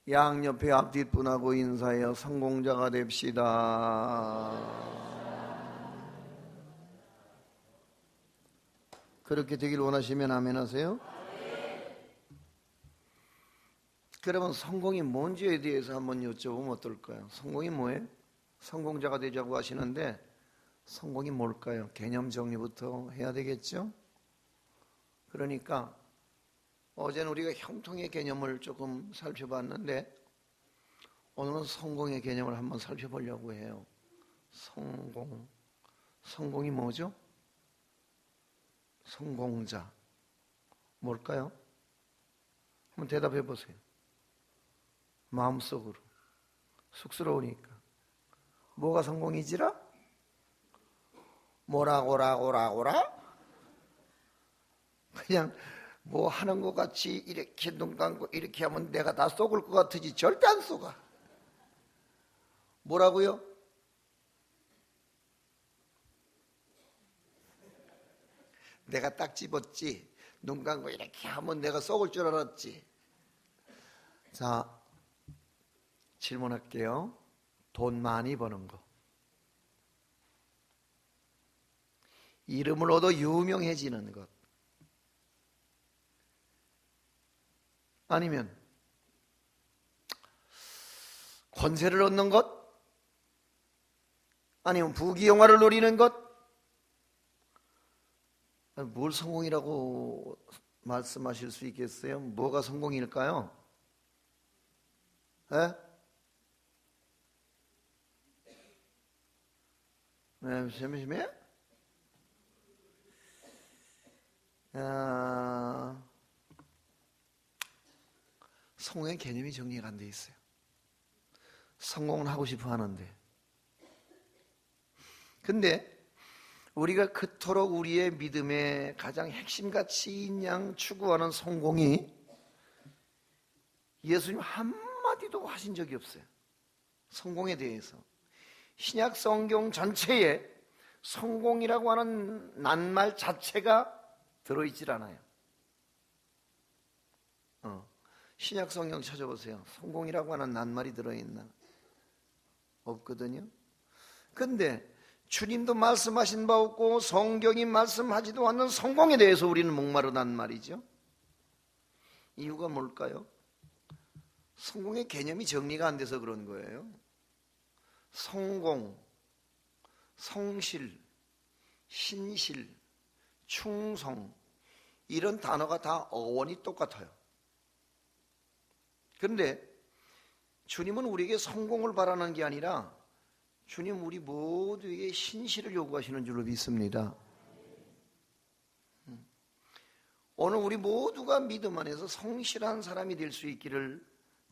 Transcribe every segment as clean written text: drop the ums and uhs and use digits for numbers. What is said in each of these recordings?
양옆에 앞뒷분하고 인사하여 성공자가 됩시다. 그렇게 되길 원하시면 아멘 하세요. 그러면 성공이 뭔지에 대해서 한번 여쭤보면 어떨까요? 성공이 뭐예요? 성공자가 되자고 하시는데 성공이 뭘까요? 개념 정리부터 해야 되겠죠? 그러니까 어제는 우리가 형통의 개념을 조금 살펴봤는데 오늘은 성공의 개념을 한번 살펴보려고 해요. 성공이 뭐죠? 성공자 뭘까요? 한번 대답해 보세요. 마음속으로 쑥스러우니까 뭐가 성공이지라? 뭐라고라? 그냥 뭐 하는 것 같이 이렇게 눈 감고 이렇게 하면 내가 다 속을 것 같으지 절대 안 속아. 뭐라고요? 내가 딱 집었지. 눈 감고 이렇게 하면 내가 속을 줄 알았지. 자, 질문할게요. 돈 많이 버는 거. 이름을 얻어 유명해지는 것. 아니면 권세를 얻는 것? 아니면 부귀영화를 노리는 것? 뭘 성공이라고 말씀하실 수 있겠어요? 뭐가 성공일까요? 네, 잠시만요. 성공의 개념이 정리가 안 돼 있어요. 성공을 하고 싶어 하는데 근데 우리가 그토록 우리의 믿음의 가장 핵심가치인 양 추구하는 성공이 예수님 한마디도 하신 적이 없어요. 성공에 대해서 신약 성경 전체에 성공이라고 하는 낱말 자체가 들어있질 않아요. 신약 성경 찾아보세요. 성공이라고 하는 낱말이 들어있나? 없거든요. 근데 주님도 말씀하신 바 없고 성경이 말씀하지도 않는 성공에 대해서 우리는 목마르단 말이죠. 이유가 뭘까요? 성공의 개념이 정리가 안 돼서 그런 거예요. 성공, 성실, 신실, 충성 이런 단어가 다 어원이 똑같아요. 그런데 주님은 우리에게 성공을 바라는 게 아니라 주님 우리 모두에게 신실을 요구하시는 줄로 믿습니다. 오늘 우리 모두가 믿음 안에서 성실한 사람이 될 수 있기를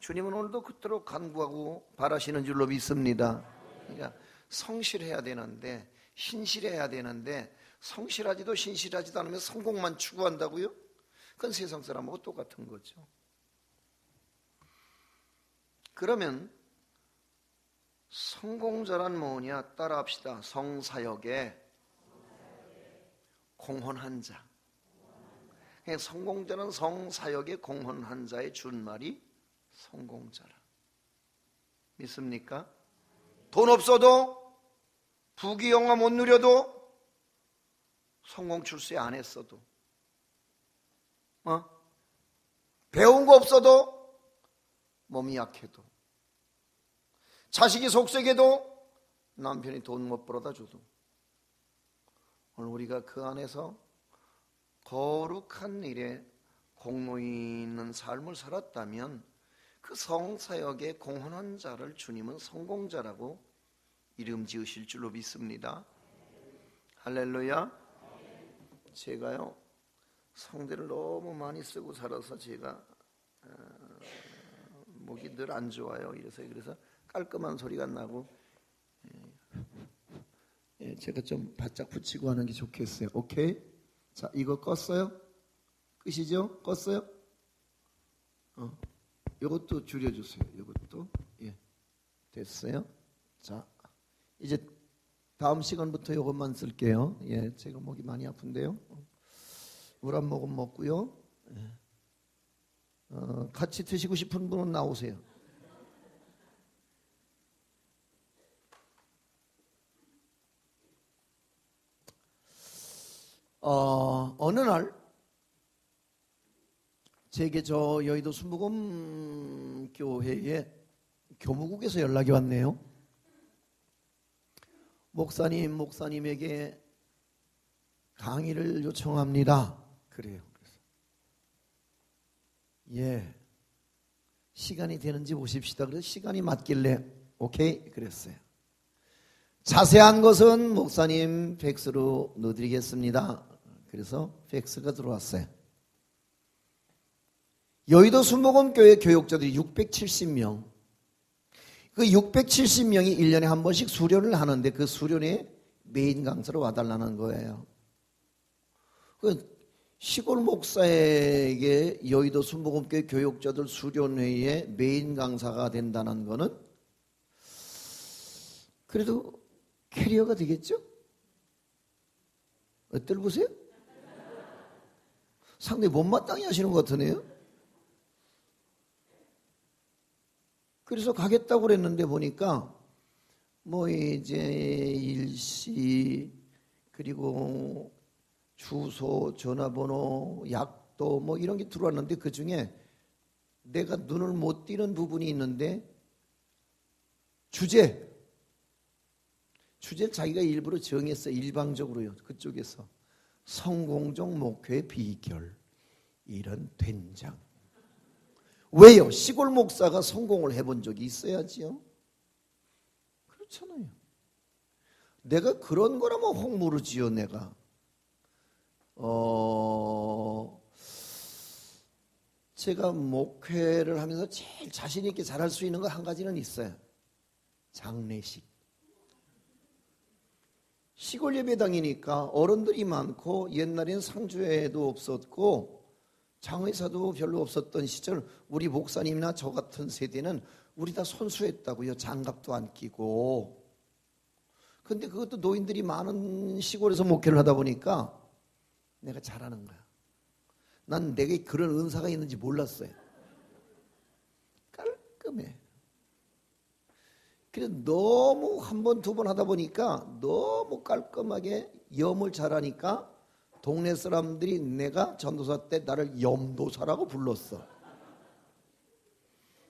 주님은 오늘도 그토록 간구하고 바라시는 줄로 믿습니다. 그러니까 성실해야 되는데 신실해야 되는데 성실하지도 신실하지도 않으면 성공만 추구한다고요? 그건 세상 사람하고 똑같은 거죠. 그러면 성공자란 뭐냐? 따라합시다. 성사역에 공헌한 자. 성공자는 성사역에 공헌한 자의 준말이 성공자라. 믿습니까? 돈 없어도 부귀영화 못 누려도 성공 출세 안 했어도 배운 거 없어도 몸이 약해도 자식이 속썩여도 남편이 돈 못 벌어다 줘도 오늘 우리가 그 안에서 거룩한 일에 공로이 있는 삶을 살았다면 그 성사역에 공헌한 자를 주님은 성공자라고 이름 지으실 줄로 믿습니다. 할렐루야. 제가요 성대를 너무 많이 쓰고 살아서 제가 목이 늘 안 좋아요. 그래서 깔끔한 소리가 나고 제가 좀 바짝 붙이고 하는 게 좋겠어요. 오케이? 자, 이거 껐어요? 끝이죠? 껐어요? 이것도 줄여주세요. 이것도 됐어요. 자, 이제 다음 시간부터 이것만 쓸게요. 제가 목이 많이 아픈데요. 물 한 모금 먹고요. 같이 드시고 싶은 분은 나오세요. 어느 날 제게 저 여의도 순복음 교회에 교무국에서 연락이 왔네요. 목사님에게 강의를 요청합니다. 그래요. 예, 시간이 되는지 보십시다. 그래서 시간이 맞길래 오케이 그랬어요. 자세한 것은 목사님 팩스로 넣어드리겠습니다. 그래서 팩스가 들어왔어요. 여의도 순복음교회 교육자들이 670명, 그 670명이 1년에 한 번씩 수련을 하는데 그 수련에 메인 강사로 와달라는 거예요. 그 시골 목사에게 여의도 순복음교회 교육자들 수련회에 메인 강사가 된다는 거는 그래도 캐리어가 되겠죠? 어떨 보세요? 상당히 못마땅히 하시는 것 같으네요. 그래서 가겠다고 그랬는데 보니까 뭐 이제 일시 그리고 주소, 전화번호, 약도 뭐 이런 게 들어왔는데 그 중에 내가 눈을 못 띄는 부분이 있는데 주제를 자기가 일부러 정했어요. 일방적으로요. 그쪽에서 성공적 목회의 비결 이런 된장. 왜요? 시골 목사가 성공을 해본 적이 있어야지요. 그렇잖아요. 내가 그런 거라면 혹 모르지요. 내가 제가 목회를 하면서 제일 자신 있게 잘할 수 있는 거 한 가지는 있어요. 장례식. 시골 예배당이니까 어른들이 많고 옛날에는 상주회도 없었고 장의사도 별로 없었던 시절 우리 목사님이나 저 같은 세대는 우리 다 손수했다고요. 장갑도 안 끼고. 근데 그것도 노인들이 많은 시골에서 목회를 하다 보니까 내가 잘하는 거야. 난 내게 그런 은사가 있는지 몰랐어요. 깔끔해. 그래서 너무 한 번, 두 번 하다 보니까 너무 깔끔하게 염을 잘하니까 동네 사람들이 내가 전도사 때 나를 염도사라고 불렀어.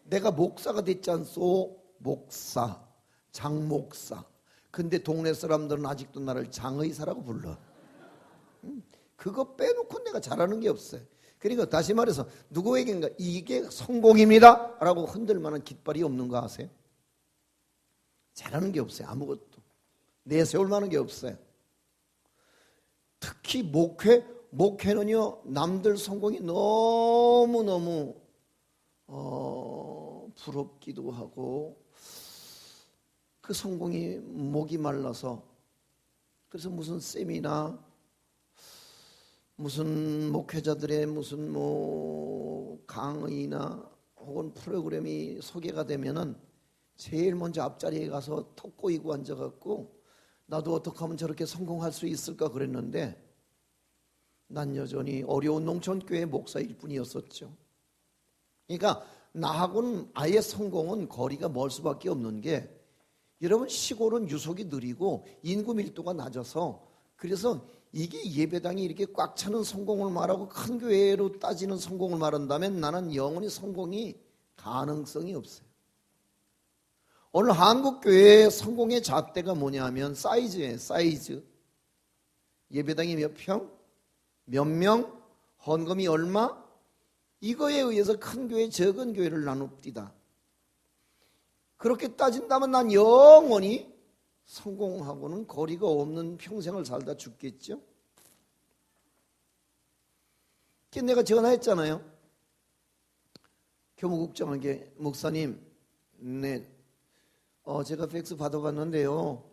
내가 목사가 됐지 않소? 목사, 장목사. 근데 동네 사람들은 아직도 나를 장의사라고 불러. 그거 빼놓고 내가 잘하는 게 없어요. 그리고 다시 말해서 누구에겐가 이게 성공입니다 라고 흔들 만한 깃발이 없는 거 아세요? 잘하는 게 없어요. 아무것도. 내세울 만한 게 없어요. 특히 목회는요 남들 성공이 너무너무 부럽기도 하고 그 성공이 목이 말라서 그래서 무슨 세미나 무슨 목회자들의 무슨 뭐 강의나 혹은 프로그램이 소개가 되면은 제일 먼저 앞자리에 가서 턱 꼬이고 앉아갖고 나도 어떻게 하면 저렇게 성공할 수 있을까 그랬는데 난 여전히 어려운 농촌교회 목사일 뿐이었었죠. 그러니까 나하고는 아예 성공은 거리가 멀 수밖에 없는 게 여러분 시골은 유속이 느리고 인구 밀도가 낮아서 그래서 이게 예배당이 이렇게 꽉 차는 성공을 말하고 큰 교회로 따지는 성공을 말한다면 나는 영원히 성공이 가능성이 없어요. 오늘 한국교회의 성공의 잣대가 뭐냐면 사이즈예요. 사이즈. 예배당이 몇 평? 몇 명? 헌금이 얼마? 이거에 의해서 큰 교회, 적은 교회를 나눕디다. 그렇게 따진다면 난 영원히 성공하고는 거리가 없는 평생을 살다 죽겠죠. 내가 전화했잖아요. 교무국장에게 목사님, 네, 제가 팩스 받아봤는데요.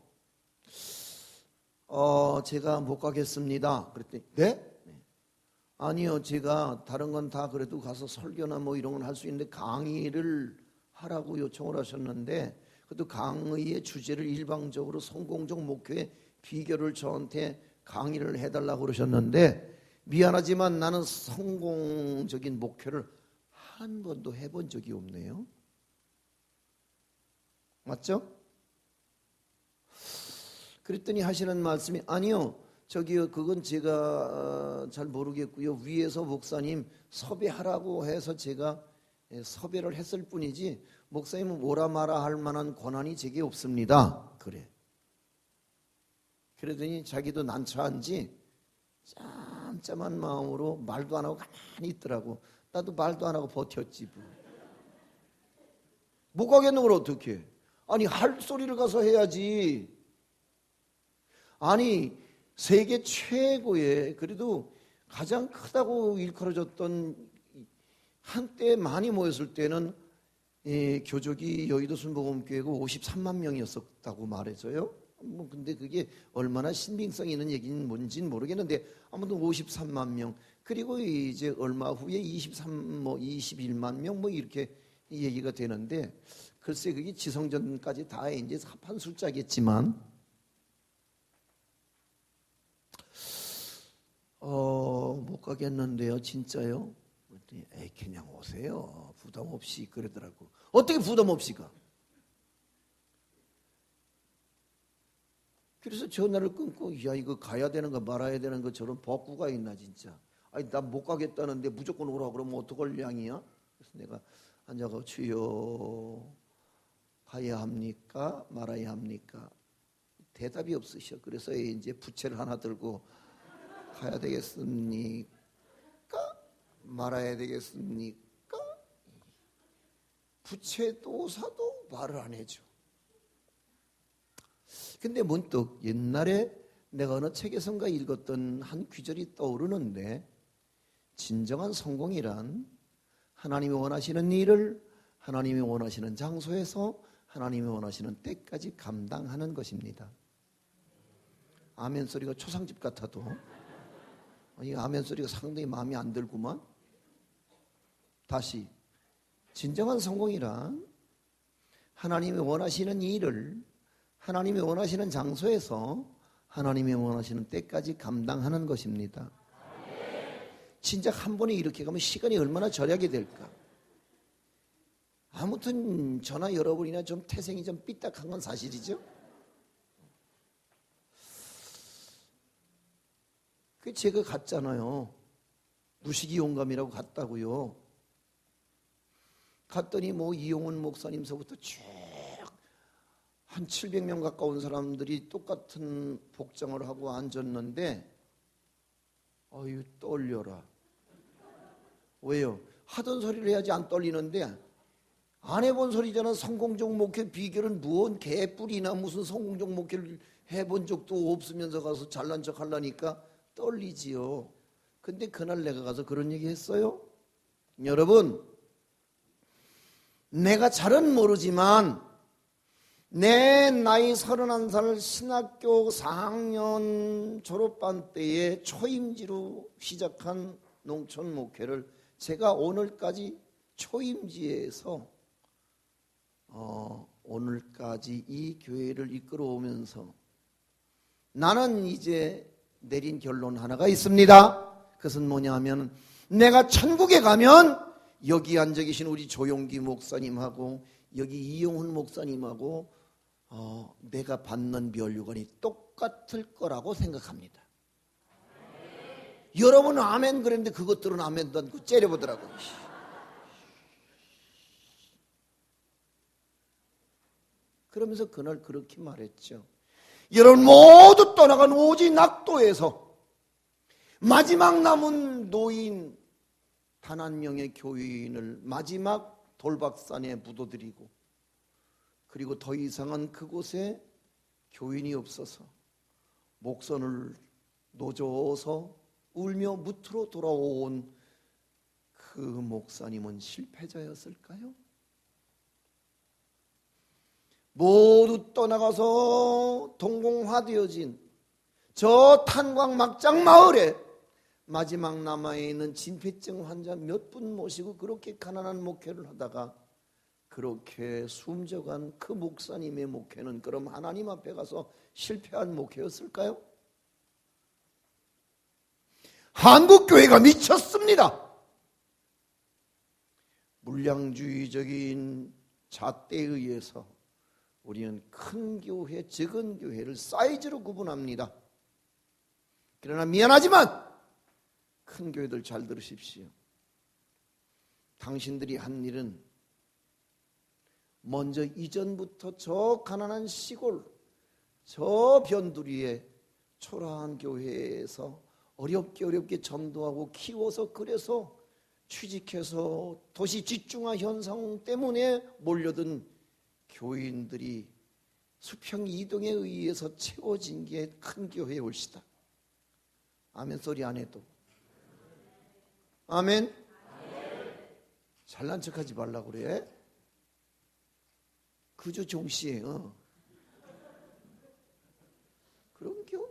제가 못 가겠습니다. 그랬더니 네? 아니요, 제가 다른 건 다 그래도 가서 설교나 뭐 이런 건 할 수 있는데 강의를 하라고 요청을 하셨는데 그것도 강의의 주제를 일방적으로 성공적 목회의 비결을 저한테 강의를 해달라고 그러셨는데 미안하지만 나는 성공적인 목회를 한 번도 해본 적이 없네요. 맞죠? 그랬더니 하시는 말씀이 아니요, 저기요, 그건 제가 잘 모르겠고요. 위에서 목사님 섭외하라고 해서 제가 섭외를 했을 뿐이지 목사님은 뭐라 마라 할 만한 권한이 제게 없습니다. 그래. 그러더니 자기도 난처한지 짬짬한 마음으로 말도 안 하고 가만히 있더라고. 나도 말도 안 하고 버텼지. 못 가겠는 걸 어떻게? 아니, 할 소리를 가서 해야지. 아니, 세계 최고의, 그래도 가장 크다고 일컬어졌던, 한때 많이 모였을 때는 교족이 여의도 순복음교회고 53만 명이었었다고 말해줘요. 뭐 근데 그게 얼마나 신빙성 있는 얘기는 뭔지는 모르겠는데 아무튼 53만 명, 그리고 이제 얼마 후에 21만 명 뭐 이렇게 얘기가 되는데, 글쎄 그게 지성전까지 다 이제 합한 숫자겠지만 못 가겠는데요. 진짜요? 에이, 그냥 오세요. 부담 없이. 그러더라고. 어떻게 부담 없이 가? 그래서 전화를 끊고, 야, 이거 가야 되는 거 말아야 되는 거 저런 벅구가 있나 진짜. 아니, 나 못 가겠다는데 무조건 오라 그러면 어떡할 양이야? 그래서 내가 앉아가, 주여, 가야 합니까? 말아야 합니까? 대답이 없으셔. 그래서 이제 부채를 하나 들고, 가야 되겠습니까? 말아야 되겠습니까? 부채도 사도 말을 안 해줘. 근데 문득 옛날에 내가 어느 책에선가 읽었던 한 귀절이 떠오르는데, 진정한 성공이란 하나님이 원하시는 일을 하나님이 원하시는 장소에서 하나님이 원하시는 때까지 감당하는 것입니다. 아멘 소리가 초상집 같아도 이 아멘 소리가 상당히 마음에 안 들구만. 다시, 진정한 성공이란 하나님이 원하시는 일을 하나님이 원하시는 장소에서 하나님이 원하시는 때까지 감당하는 것입니다. 진짜 한 번에 이렇게 가면 시간이 얼마나 절약이 될까. 아무튼 저나 여러분이나 좀 태생이 좀 삐딱한 건 사실이죠. 그 제가 갔잖아요. 무식이 용감이라고 갔다고요. 갔더니 뭐 이용훈 목사님서부터 쭉 한 700명 가까운 사람들이 똑같은 복장을 하고 앉았는데, 어휴, 떨려라. 왜요? 하던 소리를 해야지 안 떨리는데, 안 해본 소리잖아. 성공적 목회 비결은 무언 개뿔이나 무슨 성공적 목회를 해본 적도 없으면서 가서 잘난 척 하려니까 떨리지요. 근데 그날 내가 가서 그런 얘기 했어요. 여러분, 내가 잘은 모르지만 내 나이 31살 신학교 4학년 졸업반 때에 초임지로 시작한 농촌 목회를 제가 오늘까지 초임지에서 오늘까지 이 교회를 이끌어오면서 나는 이제 내린 결론 하나가 있습니다. 그것은 뭐냐 하면, 내가 천국에 가면 여기 앉아 계신 우리 조용기 목사님하고 여기 이용훈 목사님하고 내가 받는 면류관이 똑같을 거라고 생각합니다. 여러분은 아멘 그랬는데 그것들은 아멘도 않고 째려보더라고요. 그러면서 그날 그렇게 말했죠. 여러분 모두 떠나간 오지 낙도에서 마지막 남은 노인 단 한 명의 교인을 마지막 돌박산에 묻어드리고, 그리고 더 이상은 그곳에 교인이 없어서 목선을 놓줘서 울며 무트로 돌아온 그 목사님은 실패자였을까요? 모두 떠나가서 동공화되어진 저 탄광 막장 마을에 마지막 남아있는 진폐증 환자 몇 분 모시고 그렇게 가난한 목회를 하다가 그렇게 숨져간 그 목사님의 목회는 그럼 하나님 앞에 가서 실패한 목회였을까요? 한국교회가 미쳤습니다. 물량주의적인 잣대에 의해서 우리는 큰 교회, 적은 교회를 사이즈로 구분합니다. 그러나 미안하지만 큰 교회들 잘 들으십시오. 당신들이 한 일은 먼저 이전부터 저 가난한 시골, 저 변두리에 초라한 교회에서 어렵게 전도하고 키워서 그래서 취직해서 도시 집중화 현상 때문에 몰려든 교인들이 수평 이동에 의해서 채워진 게 큰 교회의 올시다. 아멘 소리 안 해도. 아멘. 잘난 척하지 말라고 그래. 그저 종씨예요. 그럼요.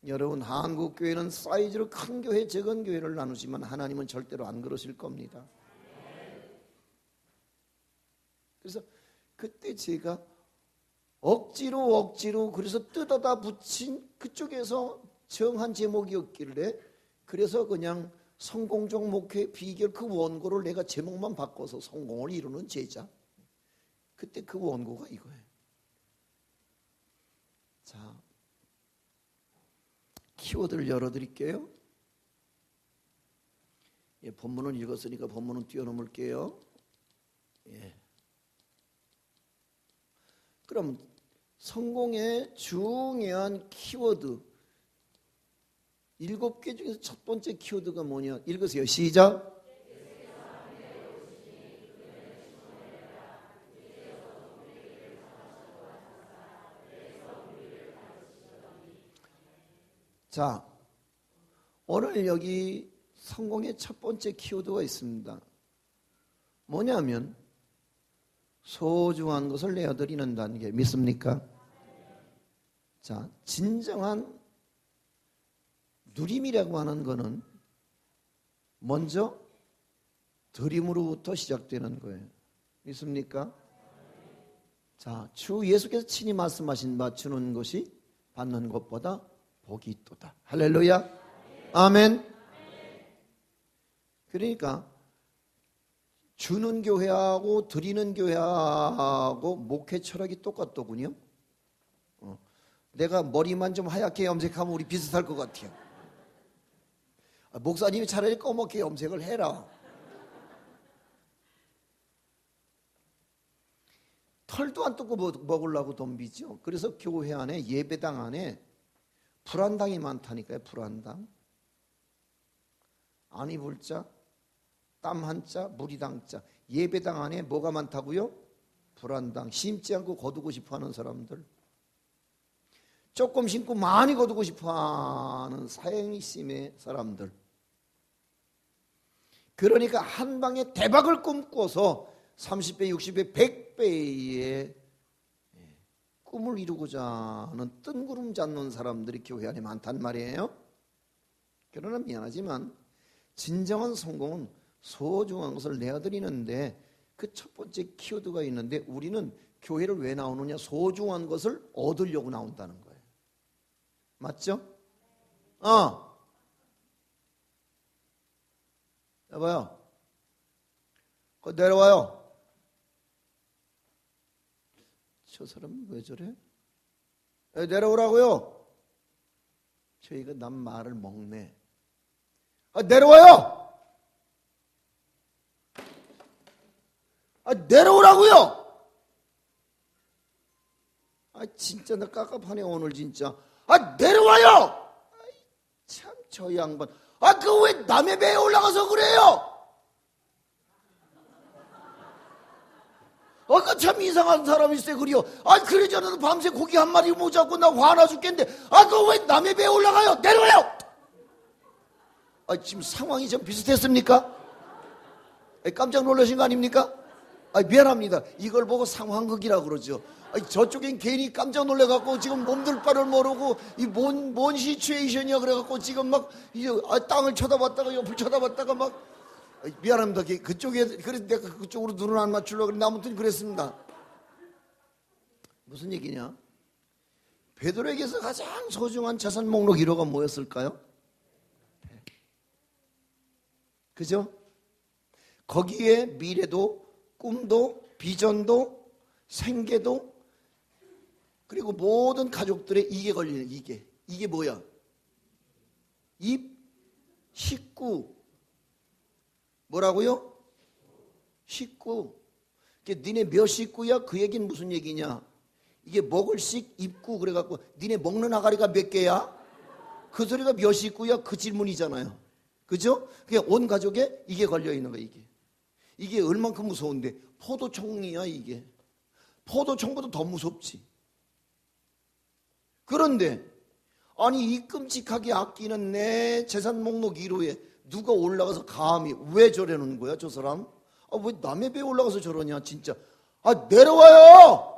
여러분, 한국 교회는 사이즈로 큰 교회, 작은 교회를 나누지만 하나님은 절대로 안 그러실 겁니다. 그래서 그때 제가 억지로 그래서 뜯어다 붙인 그쪽에서 정한 제목이었길래 그래서 그냥 성공적 목회 비결 그 원고를 내가 제목만 바꿔서 성공을 이루는 제자. 그때 그 원고가 이거예요. 자, 키워드를 열어드릴게요. 예, 본문을 읽었으니까 본문은 뛰어넘을게요. 예. 그럼 성공의 중요한 키워드 7개 중에서 첫 번째 키워드가 뭐냐? 읽으세요. 시작. 자, 오늘 여기 성공의 첫 번째 키워드가 있습니다. 뭐냐면 소중한 것을 내어드리는 단계. 믿습니까? 자, 진정한 누림이라고 하는 것은 먼저 드림으로부터 시작되는 거예요. 믿습니까? 자, 주 예수께서 친히 말씀하신 바 주는 것이 받는 것보다 복이 있도다. 할렐루야. 아멘. 그러니까 주는 교회하고 드리는 교회하고 목회 철학이 똑같더군요. 내가 머리만 좀 하얗게 염색하면 우리 비슷할 것 같아요. 목사님이 차라리 검게 염색을 해라. 털도 안 뜯고 먹으려고 덤비죠. 그래서 교회 안에 예배당 안에 불안당이 많다니까요. 불안당. 안 입을 자, 땀 한 자, 무리당 자. 예배당 안에 뭐가 많다고요? 불안당. 심지 않고 거두고 싶어하는 사람들. 조금 신고 많이 거두고 싶어하는 사행심의 사람들. 그러니까 한 방에 대박을 꿈꿔서 30배, 60배, 100배의 꿈을 이루고자 하는 뜬구름 잡는 사람들이 교회 안에 많단 말이에요. 그러나 미안하지만 진정한 성공은 소중한 것을 내어드리는데 그 첫 번째 키워드가 있는데 우리는 교회를 왜 나오느냐? 소중한 것을 얻으려고 나온다는 거예요. 맞죠? 여봐요. 내려와요. 저 사람 왜 저래? 내려오라고요. 저희가 남 말을 먹네. 내려와요. 내려오라고요. 진짜 나 깝깝하네 오늘 진짜. 내려와요. 참 저 양반. 그 왜 남의 배에 올라가서 그래요? 그 참 이상한 사람일세 그래요. 그러잖아도 밤새 고기 한 마리 못 잡고 나 화나 죽겠는데 그 왜 남의 배에 올라가요? 내려와요. 지금 상황이 좀 비슷했습니까? 깜짝 놀라신 거 아닙니까? 미안합니다. 이걸 보고 상황극이라고 그러죠. 저쪽엔 괜히 깜짝 놀래갖고 지금 몸둘 바를 모르고 이 뭔 시츄에이션이야 그래갖고 지금 막 땅을 쳐다봤다가 옆을 쳐다봤다가 막 미안합니다. 그쪽에 그래서 내가 그쪽으로 눈을 안 맞추려고 그랬는데 아무튼 그랬습니다. 무슨 얘기냐? 베드로에게서 가장 소중한 자산 목록 1호가 뭐였을까요? 그죠? 거기에 미래도 꿈도 비전도 생계도 그리고 모든 가족들의 이게 걸리는 이게 뭐야? 입, 식구. 뭐라고요? 식구. 니네 몇 식구야? 그 얘기는 무슨 얘기냐? 이게 먹을 식, 입구 그래갖고 니네 먹는 아가리가 몇 개야? 그 소리가 몇 식구야? 그 질문이잖아요. 그죠? 그냥 온 가족에 이게 걸려있는 거야. 이게 얼만큼 무서운데 포도청이야 이게. 포도청보다 더 무섭지. 그런데 아니 이 끔찍하게 아끼는 내 재산 목록 1호에 누가 올라가서 감히 왜 저러는 거야 저 사람? 왜 남의 배에 올라가서 저러냐 진짜. 내려와요.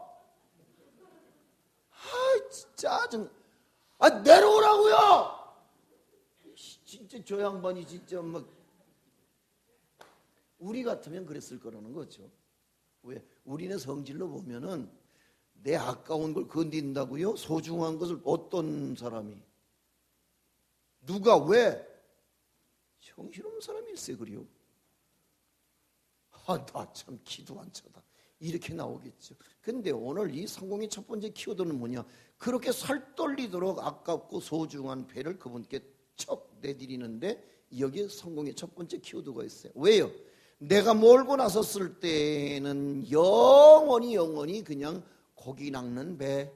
짜증. 내려오라고요. 진짜 저 양반이 진짜 막 우리 같으면 그랬을 거라는 거죠. 왜? 우리네 성질로 보면은 내 아까운 걸 건든다고요? 소중한 것을 어떤 사람이? 누가 왜? 정신없는 사람일세 그래요. 나 참 기도 안 차다. 이렇게 나오겠죠. 근데 오늘 이 성공의 첫 번째 키워드는 뭐냐? 그렇게 살떨리도록 아깝고 소중한 배를 그분께 척 내드리는데 여기에 성공의 첫 번째 키워드가 있어요. 왜요? 내가 몰고 나섰을 때는 영원히 그냥 고기 낚는 배.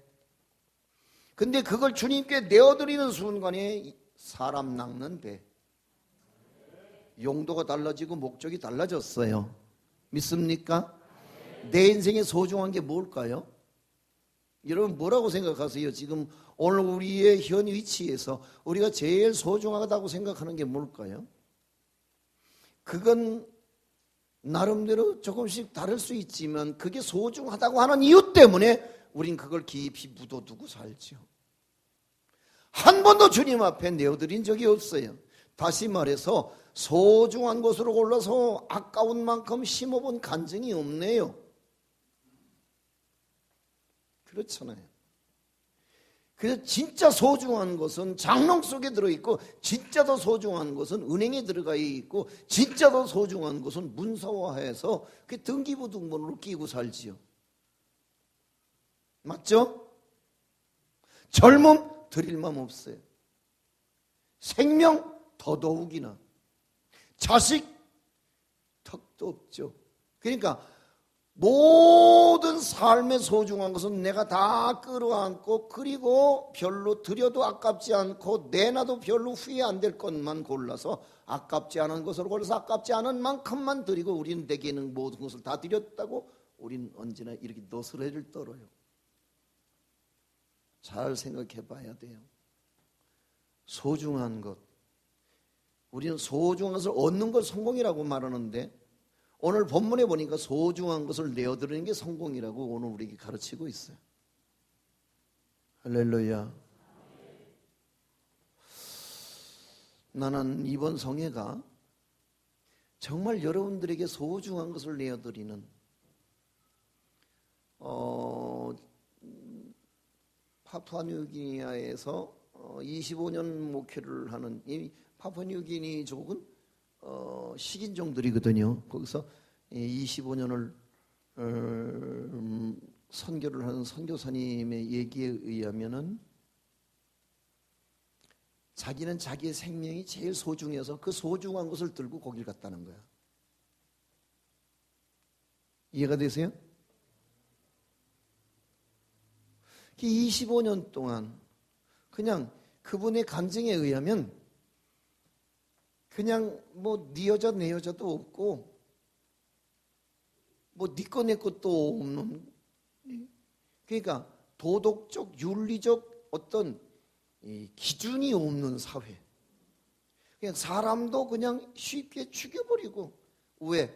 근데 그걸 주님께 내어드리는 순간에 사람 낚는 배. 용도가 달라지고 목적이 달라졌어요. 믿습니까? 내 인생에 소중한 게 뭘까요? 여러분 뭐라고 생각하세요? 지금 오늘 우리의 현 위치에서 우리가 제일 소중하다고 생각하는 게 뭘까요? 그건 나름대로 조금씩 다를 수 있지만 그게 소중하다고 하는 이유 때문에 우린 그걸 깊이 묻어두고 살죠. 한 번도 주님 앞에 내어드린 적이 없어요. 다시 말해서 소중한 것으로 골라서 아까운 만큼 심어본 간증이 없네요. 그렇잖아요. 그래서 진짜 소중한 것은 장롱 속에 들어있고 진짜 더 소중한 것은 은행에 들어가 있고 진짜 더 소중한 것은 문서화해서 그 등기부 등본으로 끼고 살지요. 맞죠? 젊음 드릴 맘 없어요. 생명 더더욱이나 자식 턱도 없죠. 그러니까 모든 삶의 소중한 것은 내가 다 끌어안고 그리고 별로 드려도 아깝지 않고 내놔도 별로 후회 안 될 것만 골라서 아깝지 않은 것으로 골라서 아깝지 않은 만큼만 드리고 우리는 내게 있는 모든 것을 다 드렸다고 우리는 언제나 이렇게 너스레를 떨어요. 잘 생각해 봐야 돼요. 소중한 것. 우리는 소중한 것을 얻는 걸 성공이라고 말하는데 오늘 본문에 보니까 소중한 것을 내어드리는 게 성공이라고 오늘 우리에게 가르치고 있어요. 할렐루야. 나는 이번 성회가 정말 여러분들에게 소중한 것을 내어드리는 파푸아뉴기니아에서 25년 목회를 하는 이 파푸아뉴기니족은 식인종들이거든요. 거기서 25년을 선교를 하는 선교사님의 얘기에 의하면은 자기는 자기의 생명이 제일 소중해서 그 소중한 것을 들고 거길 갔다는 거야. 이해가 되세요? 25년 동안 그냥 그분의 간증에 의하면 그냥 뭐 네 여자 내 여자도 없고 뭐 네 거 내 것도 없는, 그러니까 도덕적 윤리적 어떤 기준이 없는 사회. 그냥 사람도 그냥 쉽게 죽여버리고, 왜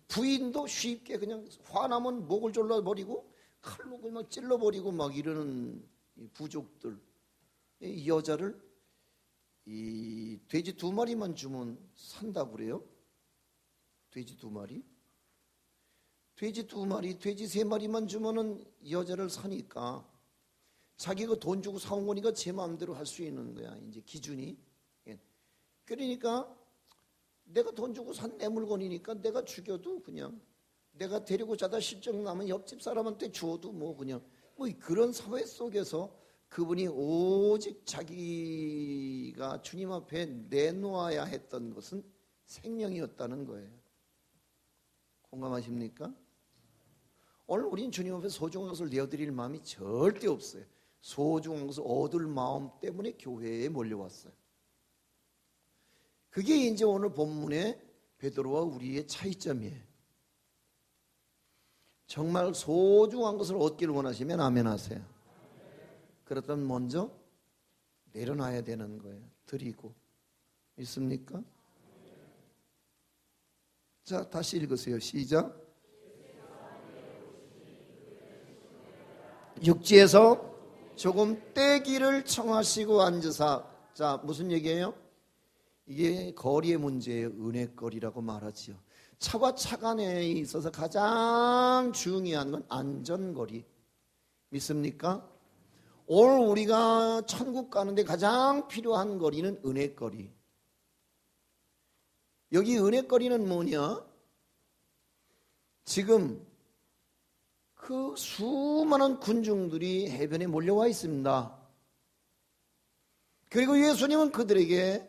부인도 쉽게 그냥 화나면 목을 졸라버리고 칼로 그냥 찔러버리고 막 이러는 부족들. 이 여자를 이 돼지 2마리만 주면 산다고 그래요. 돼지 2마리, 돼지 2마리, 돼지 3마리만 주면은 여자를 사니까 자기가 돈 주고 사온 거니까 제 마음대로 할 수 있는 거야. 이제 기준이. 그러니까 내가 돈 주고 산 내 물건이니까 내가 죽여도 그냥 내가 데리고 자다 실적 나면 옆집 사람한테 주어도 뭐 그냥 뭐 그런 사회 속에서 그분이 오직 자기가 주님 앞에 내놓아야 했던 것은 생명이었다는 거예요. 공감하십니까? 오늘 우리는 주님 앞에 소중한 것을 내어드릴 마음이 절대 없어요. 소중한 것을 얻을 마음 때문에 교회에 몰려왔어요. 그게 이제 오늘 본문의 베드로와 우리의 차이점이에요. 정말 소중한 것을 얻기를 원하시면 아멘 하세요. 그렇다면 먼저 내려놔야 되는 거예요. 드리고. 있습니까? 자, 다시 읽으세요. 시작. 육지에서 조금 떼기를 청하시고 앉으사. 자, 무슨 얘기예요? 이게 거리의 문제예요. 은혜거리라고 말하지요. 차와 차 간에 있어서 가장 중요한 건 안전거리. 믿습니까? 오늘 우리가 천국 가는데 가장 필요한 거리는 은혜거리. 여기 은혜거리는 뭐냐? 지금 그 수많은 군중들이 해변에 몰려와 있습니다. 그리고 예수님은 그들에게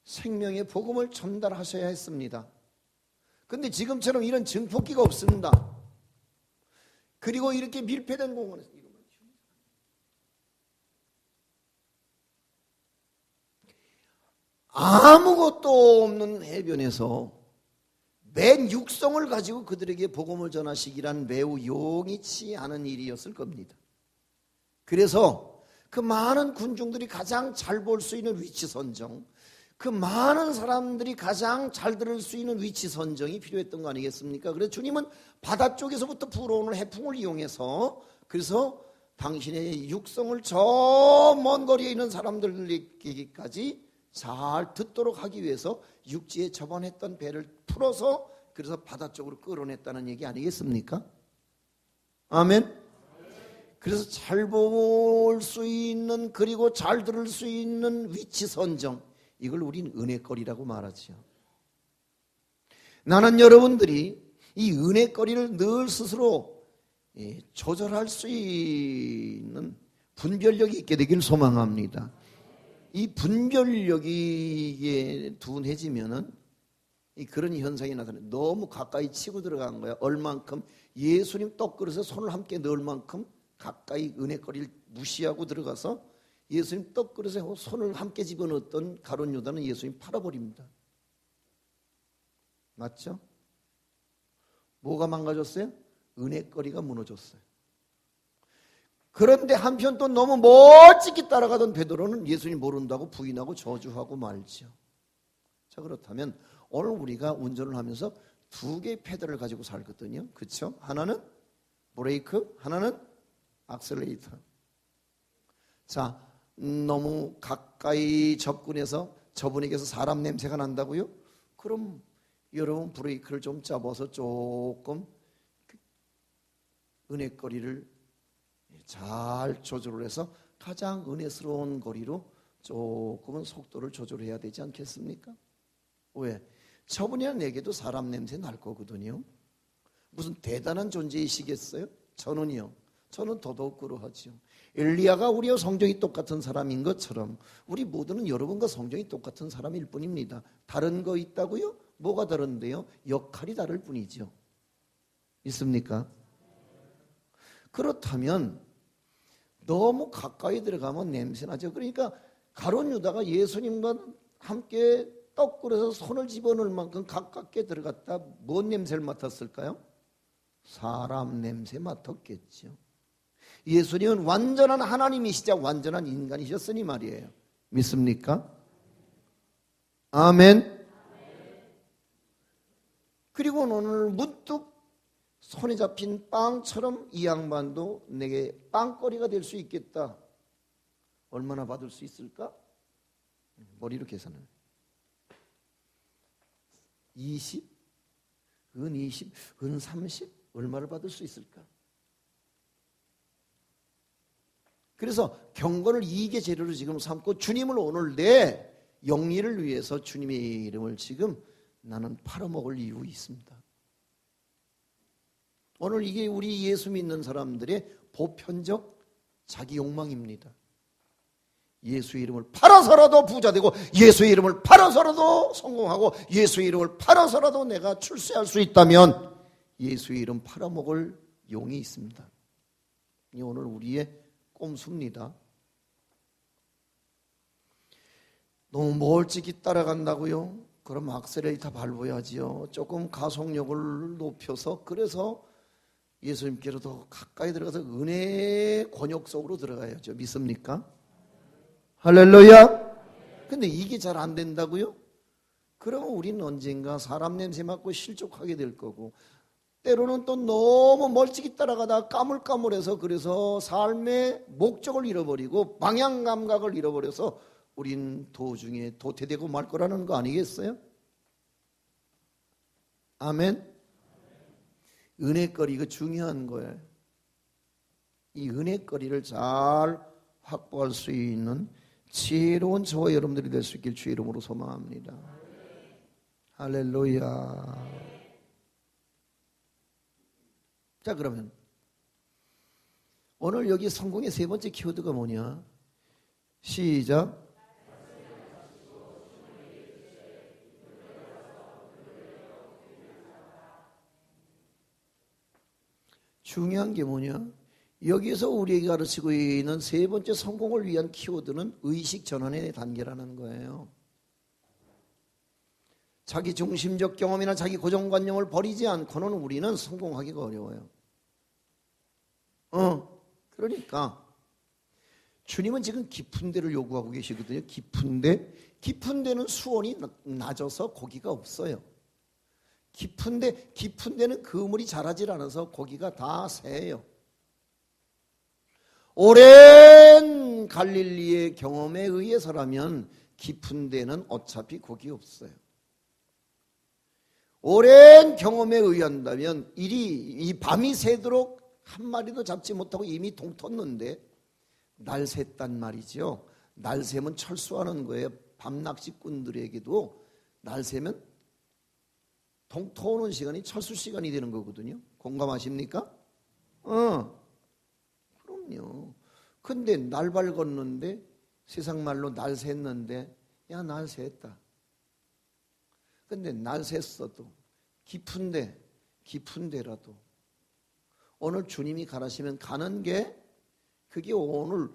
생명의 복음을 전달하셔야 했습니다. 그런데 지금처럼 이런 증폭기가 없습니다. 그리고 이렇게 밀폐된 공간에서 아무것도 없는 해변에서 맨 육성을 가지고 그들에게 복음을 전하시기란 매우 용이치 않은 일이었을 겁니다. 그래서 그 많은 군중들이 가장 잘 볼 수 있는 위치 선정, 그 많은 사람들이 가장 잘 들을 수 있는 위치 선정이 필요했던 거 아니겠습니까? 그래서 주님은 바다 쪽에서부터 불어오는 해풍을 이용해서 그래서 당신의 육성을 저 먼 거리에 있는 사람들에게까지 잘 듣도록 하기 위해서 육지에 접원했던 배를 풀어서 그래서 바다 쪽으로 끌어냈다는 얘기 아니겠습니까? 아멘. 그래서 잘 볼 수 있는 그리고 잘 들을 수 있는 위치 선정, 이걸 우린 은혜거리라고 말하지요. 나는 여러분들이 이 은혜거리를 늘 스스로 조절할 수 있는 분별력이 있게 되길 소망합니다. 이 분별력이 둔해지면은 그런 현상이 나타나요. 너무 가까이 치고 들어간 거야. 얼만큼 예수님 떡그릇에 손을 함께 넣을 만큼 가까이 은혜거리를 무시하고 들어가서 예수님 떡그릇에 손을 함께 집어넣었던 가룟 유다는 예수님 팔아버립니다. 맞죠? 뭐가 망가졌어요? 은혜거리가 무너졌어요. 그런데 한편 또 너무 멋지게 따라가던 베드로는 예수님 모른다고 부인하고 저주하고 말죠. 자, 그렇다면 오늘 우리가 운전을 하면서 두 개의 페달을 가지고 살거든요. 그렇죠? 하나는 브레이크, 하나는 악셀레이터. 자, 너무 가까이 접근해서 저분에게서 사람 냄새가 난다고요? 그럼 여러분 브레이크를 좀 잡아서 조금 은혜거리를 잘 조절을 해서 가장 은혜스러운 거리로 조금은 속도를 조절해야 되지 않겠습니까? 왜? 저분이나 내게도 사람 냄새 날 거거든요. 무슨 대단한 존재이시겠어요? 저는요. 저는 더더욱 그러하지요. 엘리야가 우리와 성정이 똑같은 사람인 것처럼 우리 모두는 여러분과 성정이 똑같은 사람일 뿐입니다. 다른 거 있다고요? 뭐가 다른데요? 역할이 다를 뿐이죠. 있습니까? 그렇다면 너무 가까이 들어가면 냄새나죠. 그러니까 가룟 유다가 예수님과 함께 떡그릇에서 손을 집어넣을 만큼 가깝게 들어갔다 뭔 냄새를 맡았을까요? 사람 냄새 맡았겠죠. 예수님은 완전한 하나님이시자 완전한 인간이셨으니 말이에요. 믿습니까? 아멘. 그리고 오늘 문득 손에 잡힌 빵처럼 이 양반도 내게 빵거리가 될 수 있겠다. 얼마나 받을 수 있을까? 머리로 계산을. 20? 은 20? 은 30? 얼마를 받을 수 있을까? 그래서 경건을 이익의 재료로 지금 삼고 주님을 오늘 내 영리를 위해서 주님의 이름을 지금 나는 팔아먹을 이유 있습니다. 오늘 이게 우리 예수 믿는 사람들의 보편적 자기 욕망입니다. 예수의 이름을 팔아서라도 부자 되고, 예수의 이름을 팔아서라도 성공하고, 예수의 이름을 팔아서라도 내가 출세할 수 있다면 예수의 이름 팔아먹을 용이 있습니다. 이 오늘 우리의 꼼수입니다. 너무 멀찍이 따라간다고요? 그럼 악셀레이터 밟아야지요. 조금 가속력을 높여서, 그래서 예수님께로 더 가까이 들어가서 은혜의 권역 속으로 들어가야죠. 믿습니까? 할렐루야. 근데 이게 잘 안 된다고요? 그러면 우리는 언젠가 사람 냄새 맡고 실족하게 될 거고, 때로는 또 너무 멀찍이 따라가다가 까물까물해서, 그래서 삶의 목적을 잃어버리고 방향 감각을 잃어버려서 우린 도중에 도태되고 말 거라는 거 아니겠어요? 아멘. 은혜거리, 이거 중요한 거예요. 이 은혜거리를 잘 확보할 수 있는 지혜로운 저와 여러분들이 될 수 있길 주의 이름으로 소망합니다. 할렐루야. 자, 그러면 오늘 여기 성공의 세 번째 키워드가 뭐냐? 시작. 중요한 게 뭐냐? 여기에서 우리에게 가르치고 있는 세 번째 성공을 위한 키워드는 의식 전환의 단계라는 거예요. 자기 중심적 경험이나 자기 고정관념을 버리지 않고는 우리는 성공하기가 어려워요. 그러니까 주님은 지금 깊은 데를 요구하고 계시거든요. 깊은 데는 수온이 낮아서 고기가 없어요. 깊은 데는 그물이 자라질 않아서 고기가 다 새요. 오랜 갈릴리의 경험에 의해서라면 깊은 데는 어차피 고기 없어요. 오랜 경험에 의한다면 이 밤이 새도록 한 마리도 잡지 못하고 이미 동 텄는데 날 샜단 말이죠. 날 새면 철수하는 거예요. 밤낚시꾼들에게도 날 새면 동 터오는 시간이 철수 시간이 되는 거거든요. 공감하십니까? 그럼요. 근데 날 밝았는데, 세상 말로 날 샜는데, 야, 날 샜다. 근데 날 샜어도 깊은 데라도 오늘 주님이 가라시면 가는 게, 그게 오늘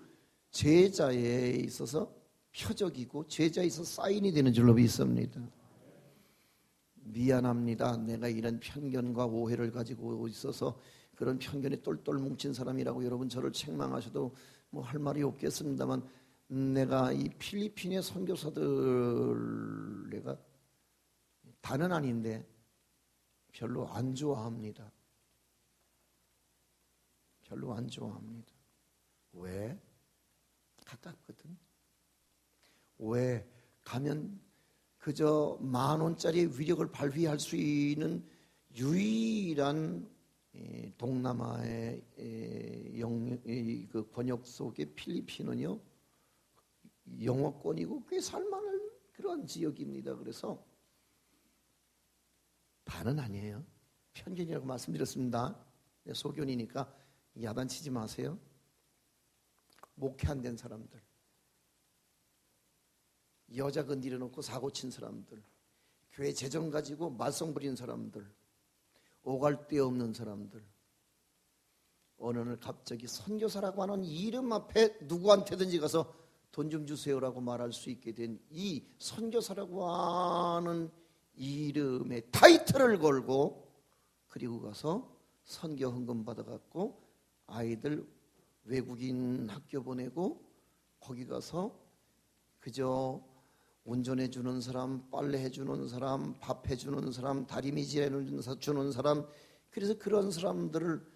제자에 있어서 표적이고 제자에 있어서 사인이 되는 줄로 믿습니다. 미안합니다. 내가 이런 편견과 오해를 가지고 있어서 그런 편견에 똘똘 뭉친 사람이라고 여러분 저를 책망하셔도 뭐 할 말이 없겠습니다만, 내가 이 필리핀의 선교사들 내가 다는 아닌데 별로 안 좋아합니다. 별로 안 좋아합니다. 왜? 가깝거든. 왜? 가면 그저 10,000원짜리 위력을 발휘할 수 있는 유일한 동남아의 그 권역 속의 필리핀은요, 영어권이고 꽤 살만한 그런 지역입니다. 그래서 반은 아니에요. 편견이라고 말씀드렸습니다. 소견이니까 야단치지 마세요. 목회 안 된 사람들, 여자 건드려놓고 사고친 사람들, 교회 재정 가지고 말썽 부리는 사람들, 오갈 데 없는 사람들, 어느 날 갑자기 선교사라고 하는 이름 앞에 누구한테든지 가서 돈 좀 주세요라고 말할 수 있게 된 이 선교사라고 하는 이름의 타이틀을 걸고, 그리고 가서 선교 헌금 받아갖고 아이들 외국인 학교 보내고, 거기 가서 그저 운전해 주는 사람, 빨래 해주는 사람, 밥 해주는 사람, 다리미질 해주는 사람, 그래서 그런 사람들을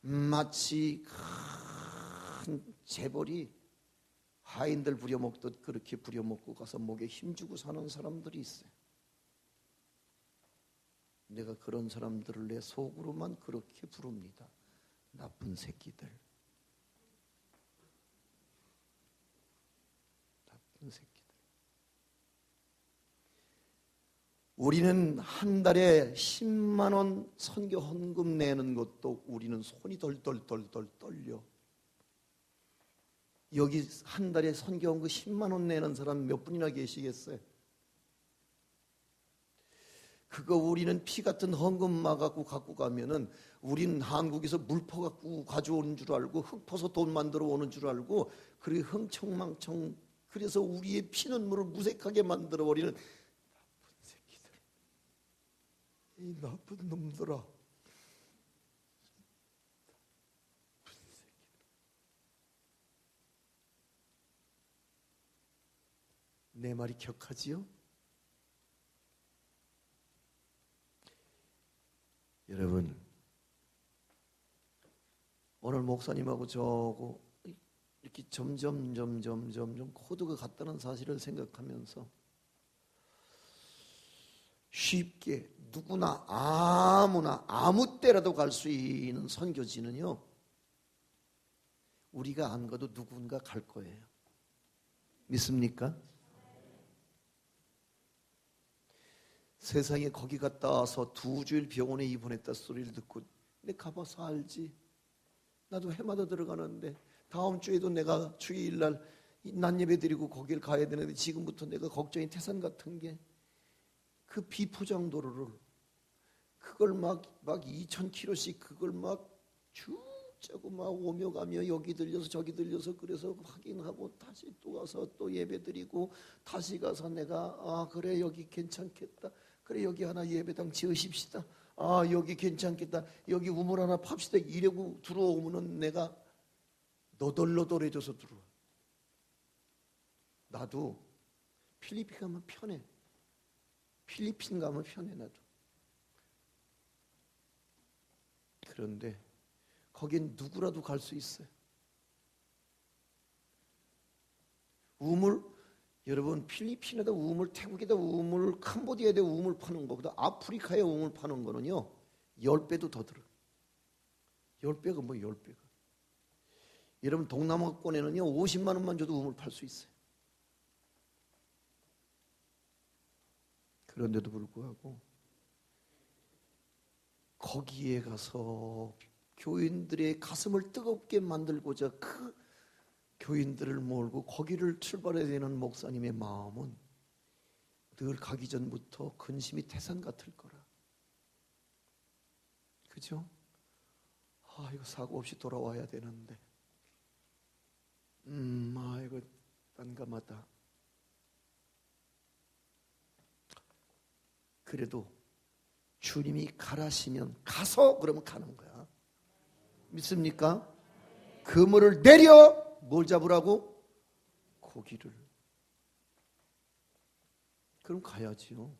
마치 큰 재벌이 하인들 부려먹듯 그렇게 부려먹고 가서 목에 힘주고 사는 사람들이 있어요. 내가 그런 사람들을 내 속으로만 그렇게 부릅니다. 나쁜 새끼들. 나쁜 새끼들. 우리는 한 달에 10만 원 선교 헌금 내는 것도 우리는 손이 덜덜덜덜 떨려. 여기 한 달에 선교 헌금 10만 원 내는 사람 몇 분이나 계시겠어요? 그거 우리는 피 같은 헌금마 갖고 가면은 우리는 한국에서 물 퍼 갖고 가져오는 줄 알고 흙 퍼서 돈 만들어 오는 줄 알고 그렇게 흥청망청 그래서 우리의 피눈물을 무색하게 만들어 버리는 나쁜 새끼들, 이 나쁜 놈들아, 나쁜 새끼들. 내 말이 격하지요? 여러분, 오늘 목사님하고 저하고 이렇게 점점 코드가 같다는 사실을 생각하면서 쉽게 누구나 아무나 아무 때라도 갈 수 있는 선교지는요, 우리가 안 가도 누군가 갈 거예요. 믿습니까? 세상에 거기 갔다 와서 2주일 병원에 입원했다 소리를 듣고 내 가봐서 알지. 나도 해마다 들어가는데 다음 주에도 내가 주일날 난예배 드리고 거길 가야 되는데 지금부터 내가 걱정이 태산 같은 게 그 비포장 도로를 그걸 막 2,000km씩 그걸 막 쭉 짜고 막 오며 가며 여기 들려서 저기 들려서 그래서 확인하고 다시 또 와서 또 예배 드리고 다시 가서 내가 그래 여기 괜찮겠다. 그래 여기 하나 예배당 지으십시다. 여기 괜찮겠다. 여기 우물 하나 팝시다. 이러고 들어오면은 내가 너덜너덜해져서 들어와. 나도 필리핀 가면 편해. 필리핀 가면 편해 나도. 그런데 거긴 누구라도 갈 수 있어요. 우물, 여러분 필리핀에다 우물, 태국에다 우물, 캄보디아에다 우물 파는 것보다 아프리카에 우물 파는 거는요 10배도 더 들어. 10배가 뭐 10배가. 여러분 동남아권에는요 50만 원만 줘도 우물 팔 수 있어요. 그런데도 불구하고 거기에 가서 교인들의 가슴을 뜨겁게 만들고자 그 교인들을 몰고 거기를 출발해야 되는 목사님의 마음은 늘 가기 전부터 근심이 태산 같을 거라. 그죠? 이거 사고 없이 돌아와야 되는데 이거 난감하다. 그래도 주님이 가라시면 가서 그러면 가는 거야. 믿습니까? 그물을 내려 뭘 잡으라고? 고기를. 그럼 가야지요.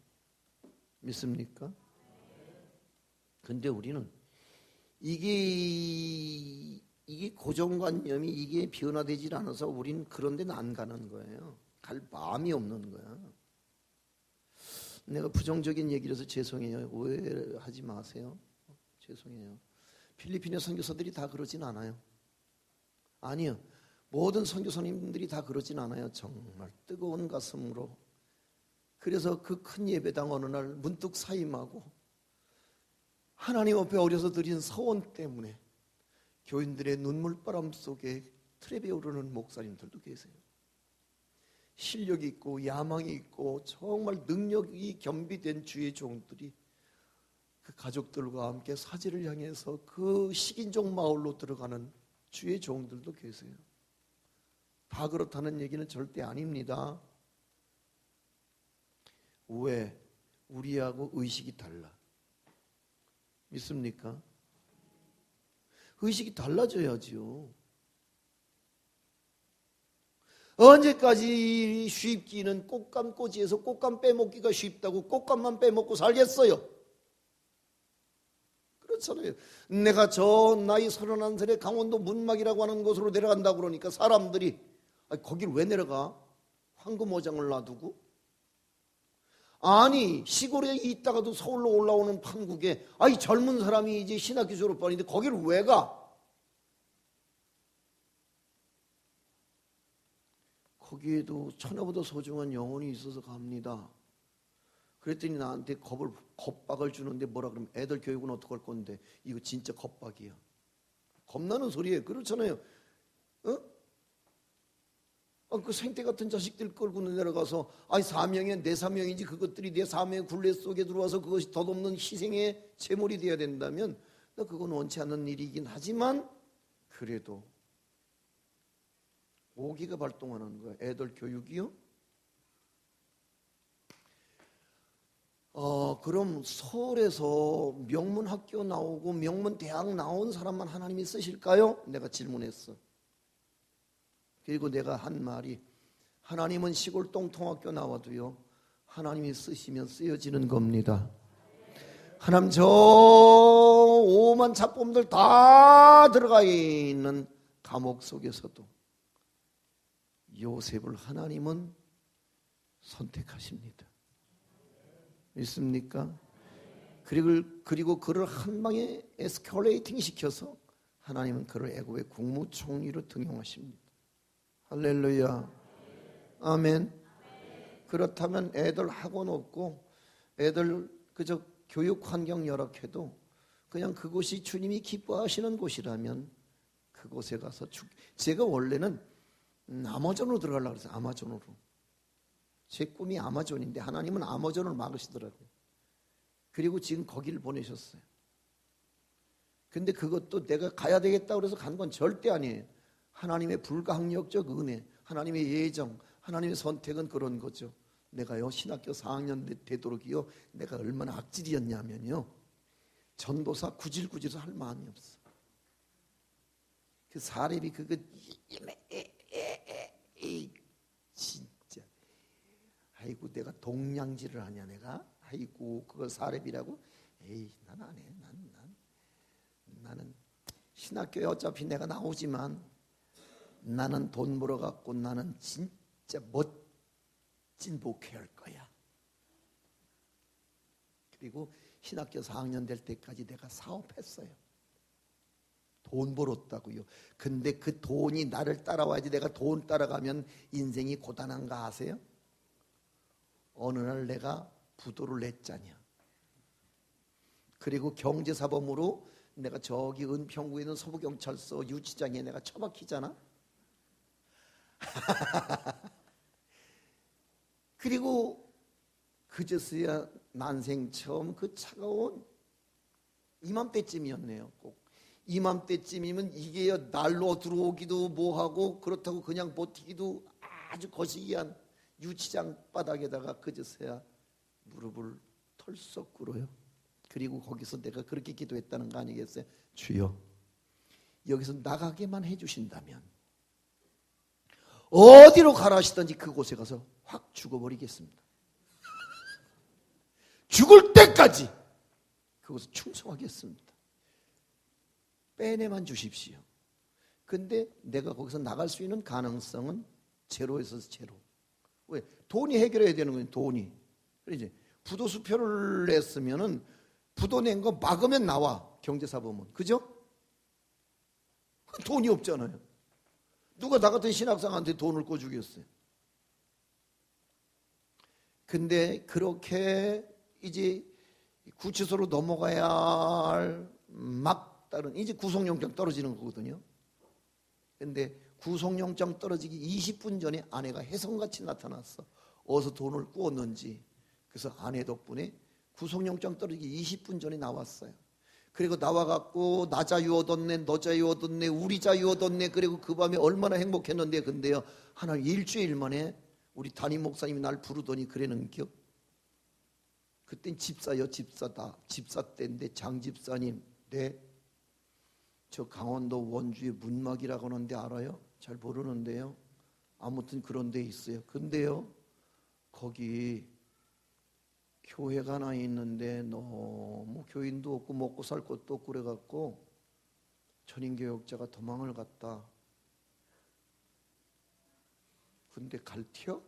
믿습니까? 근데 우리는 이게 고정관념이 이게 변화되질 않아서 우리는 그런 데는 안 가는 거예요. 갈 마음이 없는 거야. 내가 부정적인 얘기라서 죄송해요. 오해하지 마세요. 죄송해요. 필리핀의 선교사들이 다 그러진 않아요. 아니요. 모든 선교사님들이 다 그러진 않아요. 정말 뜨거운 가슴으로. 그래서 그 큰 예배당 어느 날 문득 사임하고 하나님 앞에 어려서 드린 서원 때문에 교인들의 눈물바람 속에 트랩에 오르는 목사님들도 계세요. 실력이 있고 야망이 있고 정말 능력이 겸비된 주의 종들이 그 가족들과 함께 사지를 향해서 그 식인종 마을로 들어가는 주의 종들도 계세요. 다 그렇다는 얘기는 절대 아닙니다. 왜? 우리하고 의식이 달라. 믿습니까? 의식이 달라져야지요. 언제까지 쉽기는 꽃감 꼬지에서 꽃감 빼먹기가 쉽다고 꽃감만 빼먹고 살겠어요? 그렇잖아요. 내가 저 나이 31살에 강원도 문막이라고 하는 곳으로 내려간다고 그러니까 사람들이 거길 왜 내려가? 황금어장을 놔두고? 아니 시골에 있다가도 서울로 올라오는 판국에 젊은 사람이 이제 신학교 졸업반인데 거기를 왜 가? 거기에도 천하보다 소중한 영혼이 있어서 갑니다. 그랬더니 나한테 겁박을 주는데 뭐라 그러면 애들 교육은 어떡할 건데 이거 진짜 겁박이야. 겁나는 소리예요. 그렇잖아요. 그 생태 같은 자식들 끌고 내려가서 아니 사명이 내 사명인지 그것들이 내 사명의 굴레 속에 들어와서 그것이 덧없는 희생의 제물이 되어야 된다면 나 그건 원치 않는 일이긴 하지만 그래도 오기가 발동하는 거야. 애들 교육이요? 그럼 서울에서 명문학교 나오고 명문대학 나온 사람만 하나님이 쓰실까요? 내가 질문했어. 그리고 내가 한 말이 하나님은 시골 똥통학교 나와도요 하나님이 쓰시면 쓰여지는 겁니다. 하나님 저 오만 잡범들 다 들어가 있는 감옥 속에서도 요셉을 하나님은 선택하십니다. 믿습니까? 그리고 그를 한 방에 에스컬레이팅 시켜서 하나님은 그를 애굽의 국무총리로 등용하십니다. 할렐루야. 아멘. 그렇다면 애들 학원 없고 애들 그저 교육 환경 열악해도 그냥 그곳이 주님이 기뻐하시는 곳이라면 그곳에 가서 제가 원래는 아마존으로 들어가려고 그랬어요. 아마존으로. 제 꿈이 아마존인데 하나님은 아마존을 막으시더라고요. 그리고 지금 거기를 보내셨어요. 근데 그것도 내가 가야 되겠다고 그래서 간 건 절대 아니에요. 하나님의 불가항력적 은혜, 하나님의 예정, 하나님의 선택은 그런 거죠. 내가요 신학교 4학년 되도록이요 내가 얼마나 악질이었냐면요 전도사 구질구질 할 마음이 없어. 그 사렙이 그거 진짜 아이고 내가 동냥질을 하냐 내가 아이고 그걸 사렙이라고 에이 난 안 해. 나는 신학교에 어차피 내가 나오지만 나는 돈 벌어갖고 나는 진짜 멋진 목회할 거야. 그리고 신학교 4학년 될 때까지 내가 사업했어요. 돈 벌었다고요. 근데 그 돈이 나를 따라와야지. 내가 돈 따라가면 인생이 고단한가 아세요? 어느 날 내가 부도를 냈잖냐. 그리고 경제사범으로 내가 저기 은평구에 있는 서부경찰서 유치장에 내가 처박히잖아. 그리고 그제서야 난생 처음 그 차가운 이맘때쯤이었네요. 꼭 이맘때쯤이면 이게 날로 들어오기도 뭐하고 그렇다고 그냥 버티기도 아주 거시기한 유치장 바닥에다가 그제서야 무릎을 털썩 꿇어요. 그리고 거기서 내가 그렇게 기도했다는 거 아니겠어요? 주여 여기서 나가게만 해주신다면 어디로 가라 하시든지 그곳에 가서 확 죽어버리겠습니다. 죽을 때까지 그곳에 충성하겠습니다. 빼내만 주십시오. 근데 내가 거기서 나갈 수 있는 가능성은 제로에서 제로. 왜? 돈이 해결해야 되는 거예요. 돈이. 그러지. 부도 수표를 냈으면은 부도 낸 거 막으면 나와. 경제사범은. 그죠? 돈이 없잖아요. 누가 나 같은 신학생한테 돈을 꿔주겠어요? 근데 그렇게 이제 구치소로 넘어가야 할 막다른 이제 구속영장 떨어지는 거거든요. 근데 구속영장 떨어지기 20분 전에 아내가 혜성같이 나타났어. 어디서 돈을 꾸었는지. 그래서 아내 덕분에 구속영장 떨어지기 20분 전에 나왔어요. 그리고 나와갖고 나 자유 얻었네, 너 자유 얻었네, 우리 자유 얻었네. 그리고 그 밤에 얼마나 행복했는데. 근데요 하나님 일주일 만에 우리 담임 목사님이 날 부르더니 그래는 겨. 그땐 집사요 집사다. 집사 때인데 장 집사님. 네. 저 강원도 원주의 문막이라고 하는데 알아요? 잘 모르는데요. 아무튼 그런 데 있어요. 근데요 거기 교회가 하나 있는데 너무 교인도 없고 먹고 살 것도 없고 그래갖고 전인교역자가 도망을 갔다. 근데 갈티어?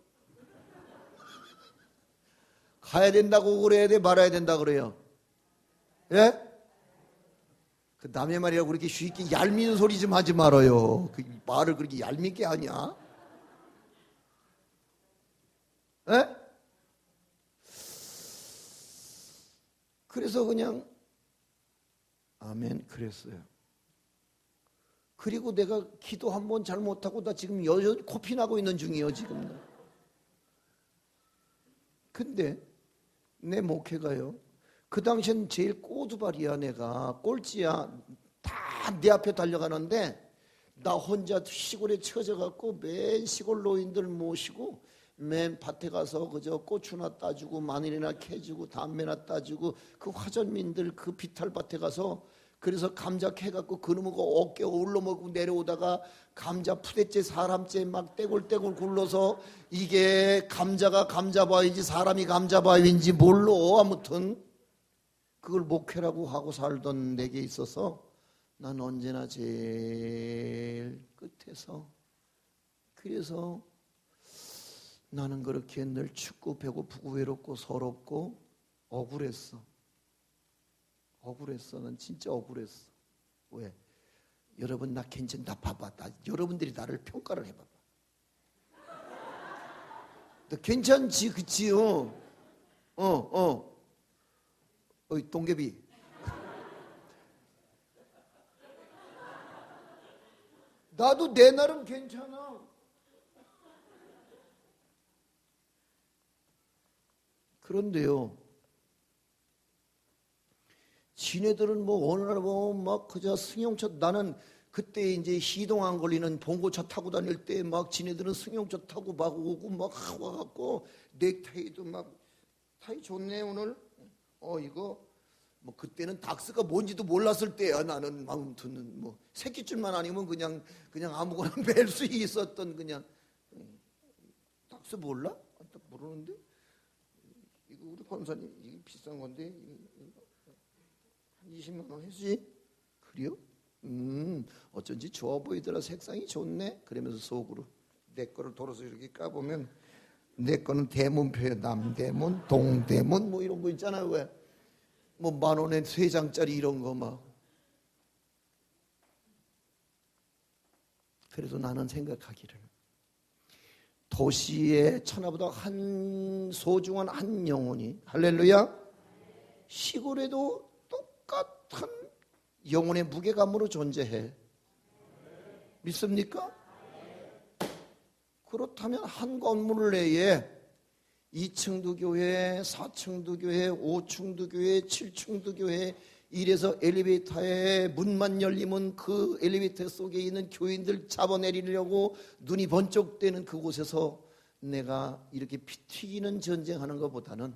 가야 된다고 그래야 돼? 말아야 된다 그래요? 예? 그 남의 말이라고 그렇게 쉽게 얄미운 소리 좀 하지 말아요. 그 말을 그렇게 얄밉게 하냐? 예? 그래서 그냥 아멘 그랬어요. 그리고 내가 기도 한 번 잘못하고 나 지금 여전히 코피 나고 있는 중이에요 지금. 근데 내 목회가요, 그 당시엔 제일 꼬두발이야. 내가 꼴찌야. 다 내 앞에 달려가는데 나 혼자 시골에 처져갖고 맨 시골 노인들 모시고 맨 밭에 가서 그저 고추나 따주고 마늘이나 캐주고 담배나 따주고 그 화전민들 그 비탈밭에 가서 그래서 감자 캐갖고 그놈의 어깨 올라먹고 내려오다가 감자 푸대째 사람째 막 떼굴떼굴 굴러서 이게 감자가 감자바위인지 사람이 감자바위인지 몰라. 아무튼 그걸 목회라고 하고 살던 내게 있어서 난 언제나 제일 끝에서, 그래서 나는 그렇게 늘 춥고 배고프고 외롭고 서럽고 억울했어. 난 진짜 억울했어. 왜? 여러분 나 괜찮나 봐봐. 여러분들이 나를 평가를 해봐봐. 너 괜찮지 그치? 어이 동개비. 나도 내 나름 괜찮아. 그런데요, 지네들은 뭐 어느 날 보면 막 그저 승용차, 나는 그때 이제 시동 안 걸리는 봉고차 타고 다닐 때 막 지네들은 승용차 타고 막 오고 막 와갖고 넥타이도 막 타이 좋네 오늘. 이거 뭐 그때는 닥스가 뭔지도 몰랐을 때야. 나는 마운트는 뭐 새끼줄만 아니면 그냥 아무거나 멜 수 있었던 그냥. 닥스 몰라? 모르는데 이거 우리 권사님 이게 비싼 건데 한 20만 원 했지? 그래요? 어쩐지 좋아 보이더라. 색상이 좋네. 그러면서 속으로 내 거를 돌아서 이렇게 까보면 내 거는 대문표야. 남대문, 동대문 뭐 이런 거 있잖아요. 왜? 뭐 10,000원에 3장짜리 이런 거 막. 그래도 나는 생각하기를 도시의 천하보다 한 소중한 한 영혼이, 할렐루야, 시골에도 똑같은 영혼의 무게감으로 존재해. 믿습니까? 그렇다면 한 건물 내에 2층도 교회, 4층도 교회, 5층도 교회, 7층도 교회, 이래서 엘리베이터에 문만 열리면 그 엘리베이터 속에 있는 교인들 잡아내리려고 눈이 번쩍 뜨는 그곳에서 내가 이렇게 피 튀기는 전쟁하는 것보다는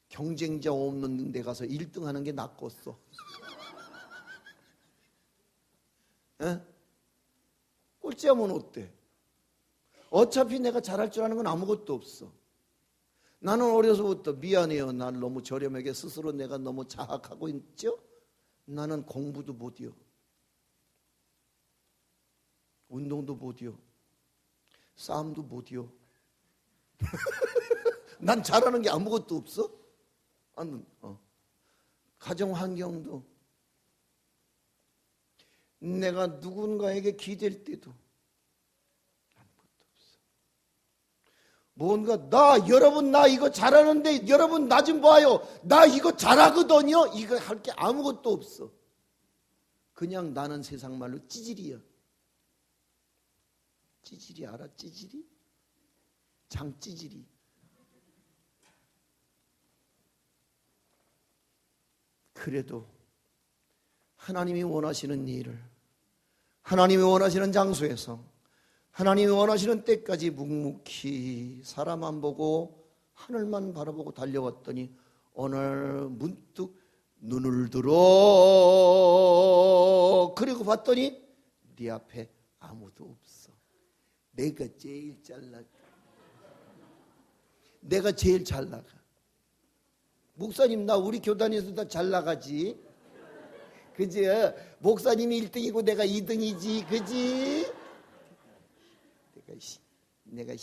경쟁자 없는 데 가서 1등 하는 게 낫겠어. 에? 꼴찌하면 어때? 어차피 내가 잘할 줄 아는 건 아무것도 없어. 나는 어려서부터 미안해요. 난 너무 저렴하게 스스로 내가 너무 자학하고 있죠. 나는 공부도 못해요. 운동도 못해요. 싸움도 못해요. 난 잘하는 게 아무것도 없어. 가정 환경도 내가 누군가에게 기댈 때도 뭔가 여러분 나 이거 잘하는데 여러분 나 좀 봐요. 나 이거 잘하거든요. 이거 할 게 아무것도 없어. 그냥 나는 세상 말로 찌질이야. 찌질이 알아? 찌질이? 장찌질이. 그래도 하나님이 원하시는 일을, 하나님이 원하시는 장소에서, 하나님이 원하시는 때까지 묵묵히 사람 안 보고 하늘만 바라보고 달려왔더니 오늘 문득 눈을 들어 그리고 봤더니 네 앞에 아무도 없어. 내가 제일 잘 나가. 내가 제일 잘 나가. 목사님 나 우리 교단에서 다 잘 나가지. 그지? 목사님이 1등이고 내가 2등이지. 그지? 내가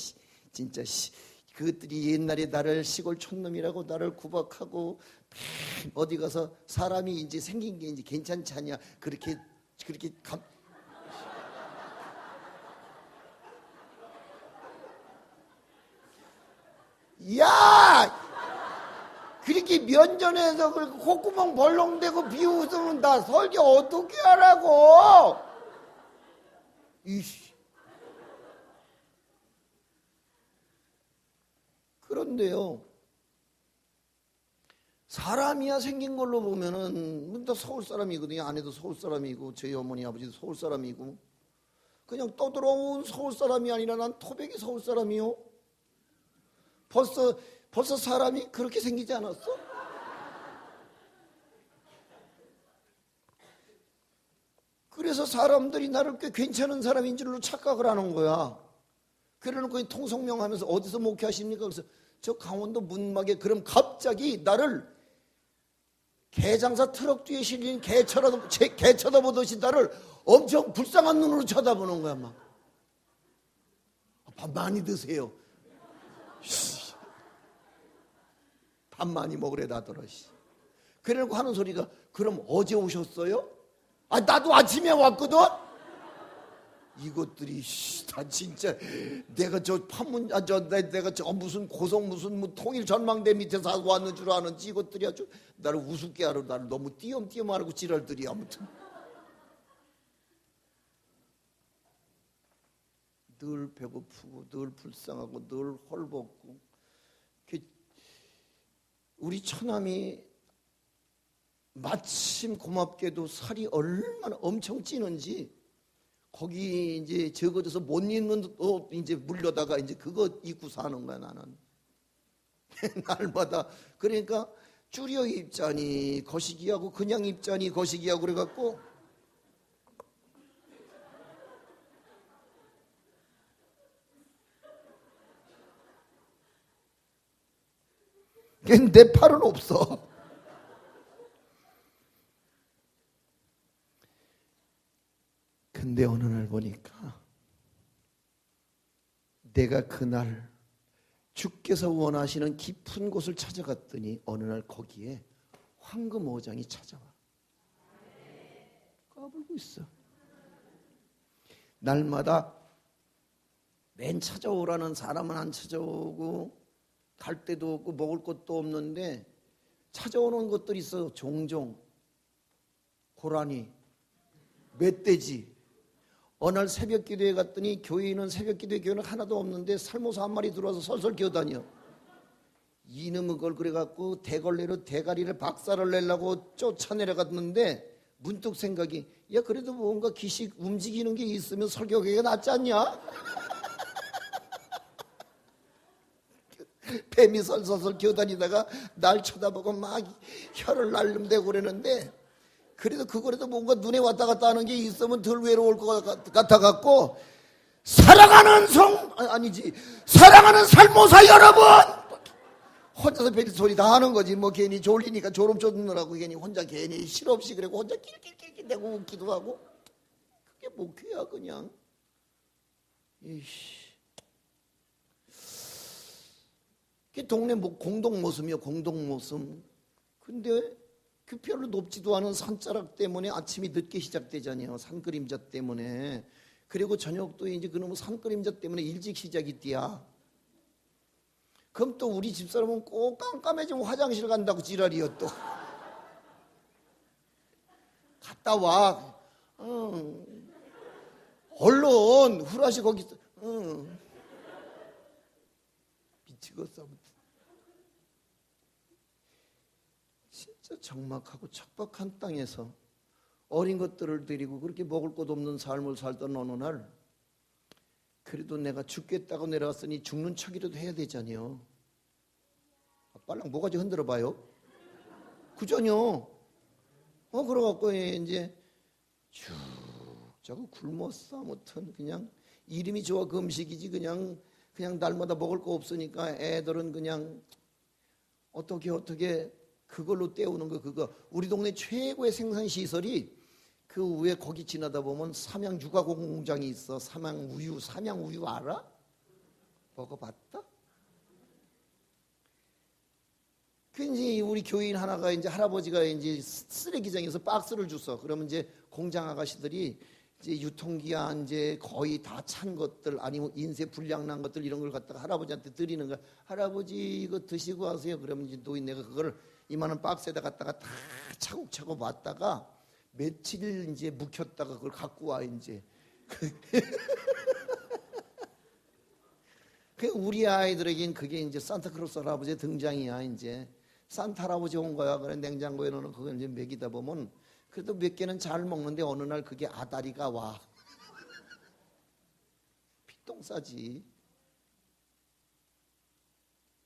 진짜 그것들이 옛날에 나를 시골 촌놈이라고 나를 구박하고 어디 가서 사람이 이제 생긴 게 이제 괜찮지 않냐 그렇게 야! 그 그렇게 면전에서 콧구멍 벌렁대고 비웃으면 나 설교 어떻게 하라고? 이씨. 그런데요, 사람이야 생긴 걸로 보면은 다 서울 사람이거든요. 아내도 서울 사람이고 저희 어머니 아버지도 서울 사람이고 그냥 떠들어온 서울 사람이 아니라 난 토백이 서울 사람이요. 벌써 사람이 그렇게 생기지 않았어? 그래서 사람들이 나를 꽤 괜찮은 사람인 줄로 착각을 하는 거야. 그래놓고 통성명하면서 어디서 목회하십니까? 그래서 저 강원도 문막에. 그럼 갑자기 나를 개장사 트럭 뒤에 실린 개 쳐다보듯이 나를 엄청 불쌍한 눈으로 쳐다보는 거야. 막 밥 많이 드세요. 밥 많이 먹으래 나더러. 그래놓고 하는 소리가 그럼 어제 오셨어요? 아 나도 아침에 왔거든. 이것들이 다 진짜 내가 저 판문 내가 저 무슨 고성 무슨 통일 전망대 밑에서 왔는 줄 아는지 이것들이 아주 나를 우습게 하러 나를 너무 띄엄띄엄 하고 지랄들이. 아무튼 늘 배고프고 늘 불쌍하고 늘 헐벗고. 우리 처남이 마침 고맙게도 살이 얼마나 엄청 찌는지 거기 이제 적어져서 못 입는 옷 이제 물려다가 이제 그거 입고 사는 거야 나는. 날마다. 그러니까 줄여 입자니 거시기하고 그냥 입자니 거시기하고 그래갖고 내 팔은 없어. 근데 어느 날 보니까 내가 그날 주께서 원하시는 깊은 곳을 찾아갔더니 어느 날 거기에 황금 어장이 찾아와. 까불고 있어. 날마다 맨 찾아오라는 사람은 안 찾아오고 갈 데도 없고 먹을 것도 없는데 찾아오는 것들이 있어. 종종 고라니, 멧돼지. 어느 날 새벽 기도회 갔더니 교회는 새벽 기도회 교회는 하나도 없는데 살모사 한 마리 들어와서 설설 기어다녀. 이놈의 걸 그래갖고 대걸레로 대가리를 박살을 내려고 쫓아내려갔는데 문득 생각이 야 그래도 뭔가 기식 움직이는 게 있으면 설교하기가 낫지 않냐? 뱀이 설설설 기어다니다가 날 쳐다보고 막 혀를 날름대고 그러는데 그래도 그거라도 뭔가 눈에 왔다 갔다 하는 게 있으면 덜 외로울 것 같아갖고 사랑하는 아니지 사랑하는 살모사 여러분 혼자서 별 소리 다 하는 거지. 뭐 괜히 졸리니까 졸음 쫓느라고 괜히 혼자 괜히 실없이 그러고 혼자 낄낄낄낄 대고 웃기도 하고. 그게 목회야 그냥. 이씨. 그게 동네 공동모섬이요 공동모섬. 근데 그 별로 높지도 않은 산자락 때문에 아침이 늦게 시작되잖아요. 산그림자 때문에. 그리고 저녁도 이제 그놈의 산그림자 때문에 일찍 시작이 돼야. 그럼 또 우리 집사람은 꼭 깜깜해지면 화장실 간다고 지랄이요 또. 갔다 와. 얼른 후라시 거기 있어. 미치겠어. 진짜 적막하고 척박한 땅에서 어린 것들을 데리고 그렇게 먹을 것 없는 삶을 살던 어느 날 그래도 내가 죽겠다고 내려왔으니 죽는 척이라도 해야 되잖아요. 빨랑 뭐가지 흔들어 봐요. 그전요. 그래갖고 이제 쭉 저거 굶었어. 아무튼 그냥 이름이 좋아 그 음식이지 그냥 날마다 먹을 거 없으니까 애들은 그냥 어떻게 그걸로 때우는 거. 그거 우리 동네 최고의 생산 시설이 그 위에 거기 지나다 보면 삼양 육아 공장이 있어. 삼양 우유 알아? 먹어봤다? 그 이제 우리 교인 하나가 이제 할아버지가 이제 쓰레기장에서 박스를 줬어. 그러면 이제 공장 아가씨들이 이제 유통기한 이제 거의 다 찬 것들 아니면 인쇄 불량 난 것들 이런 걸 갖다가 할아버지한테 드리는 거야. 할아버지 이거 드시고 하세요. 그러면 이제 노인네가 그거를 이만한 박스에다 갖다가 다 차곡차곡 놨다가 며칠 이제 묵혔다가 그걸 갖고 와 이제. 그 우리 아이들에겐 그게 이제 산타크로스 할아버지의 등장이야 이제. 산타 할아버지 온 거야. 그래 냉장고에 넣는 그걸 이제 먹이다 보면 그래도 몇 개는 잘 먹는데 어느 날 그게 아다리가 와. 피똥 싸지.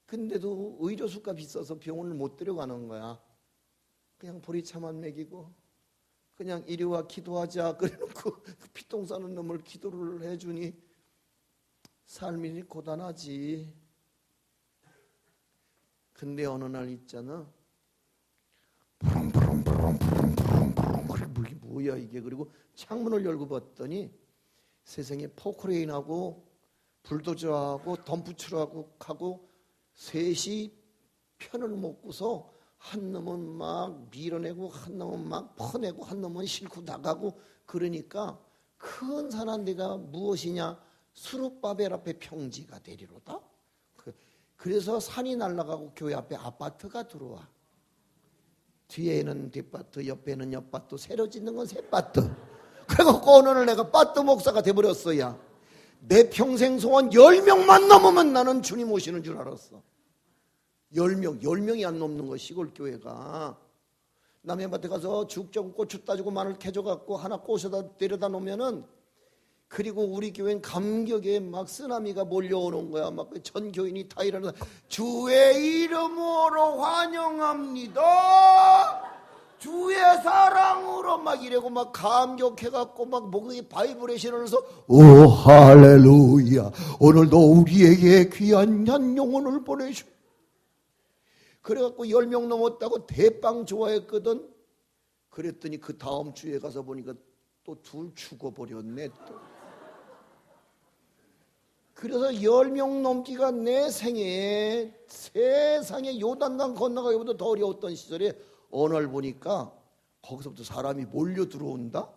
근데도 의료수가 비싸서 병원을 못 데려가는 거야. 그냥 보리차만 먹이고 그냥 이리 와 기도하자 그래놓고 피똥 싸는 놈을 기도를 해주니 삶이 고단하지. 근데 어느 날 있잖아. 그래 뭐야 이게. 그리고 창문을 열고 봤더니 세상에 포크레인하고 불도저하고 덤프트럭하고 셋이 편을 먹고서 한 놈은 막 밀어내고 한 놈은 막 퍼내고 한 놈은 싣고 나가고. 그러니까 큰 산한 데가 무엇이냐. 수룹바벨 앞에 평지가 되리로다. 그래서 산이 날아가고 교회 앞에 아파트가 들어와. 뒤에는 뒷바트, 옆에는 옆바트, 새로 짓는 건 새바트. 그래갖고 어느 날 내가 바트 목사가 돼버렸어야. 내 평생 소원 10명만 넘으면 나는 주님 오시는 줄 알았어. 10명이 안 넘는 거 시골 교회가. 남의 밭에 가서 죽 져고 고추 따주고 마늘 캐줘갖고 하나 꼬셔다 데려다 놓으면은, 그리고 우리 교회는 감격에 막 쓰나미가 몰려오는 거야. 막 전 교인이 다 일어나서 주의 이름으로 환영합니다. 주의 사랑으로 막 이래고 막 감격해갖고 막 목에 바이블에 실어서 오 할렐루야 오늘도 우리에게 귀한 한 영혼을 보내주. 그래갖고 10명 넘었다고 대빵 좋아했거든. 그랬더니 그 다음 주에 가서 보니까 또 둘 죽어버렸네 또. 그래서 10명 넘기가 내 생에 세상에 요단강 건너가기보다 더 어려웠던 시절에 어느 날 보니까 거기서부터 사람이 몰려 들어온다.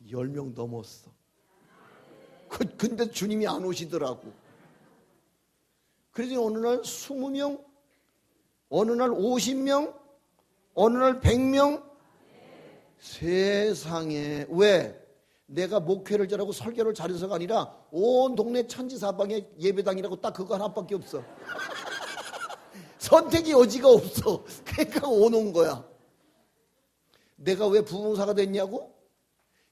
10명 넘었어. 근데 주님이 안 오시더라고. 그래서 어느 날 20명, 어느 날 50명, 어느 날 100명. 세상에. 왜? 내가 목회를 잘하고 설교를 잘해서가 아니라 온 동네 천지사방에 예배당이라고 딱 그거 하나밖에 없어. 선택의 여지가 없어. 그러니까 오는 거야. 내가 왜 부흥사가 됐냐고?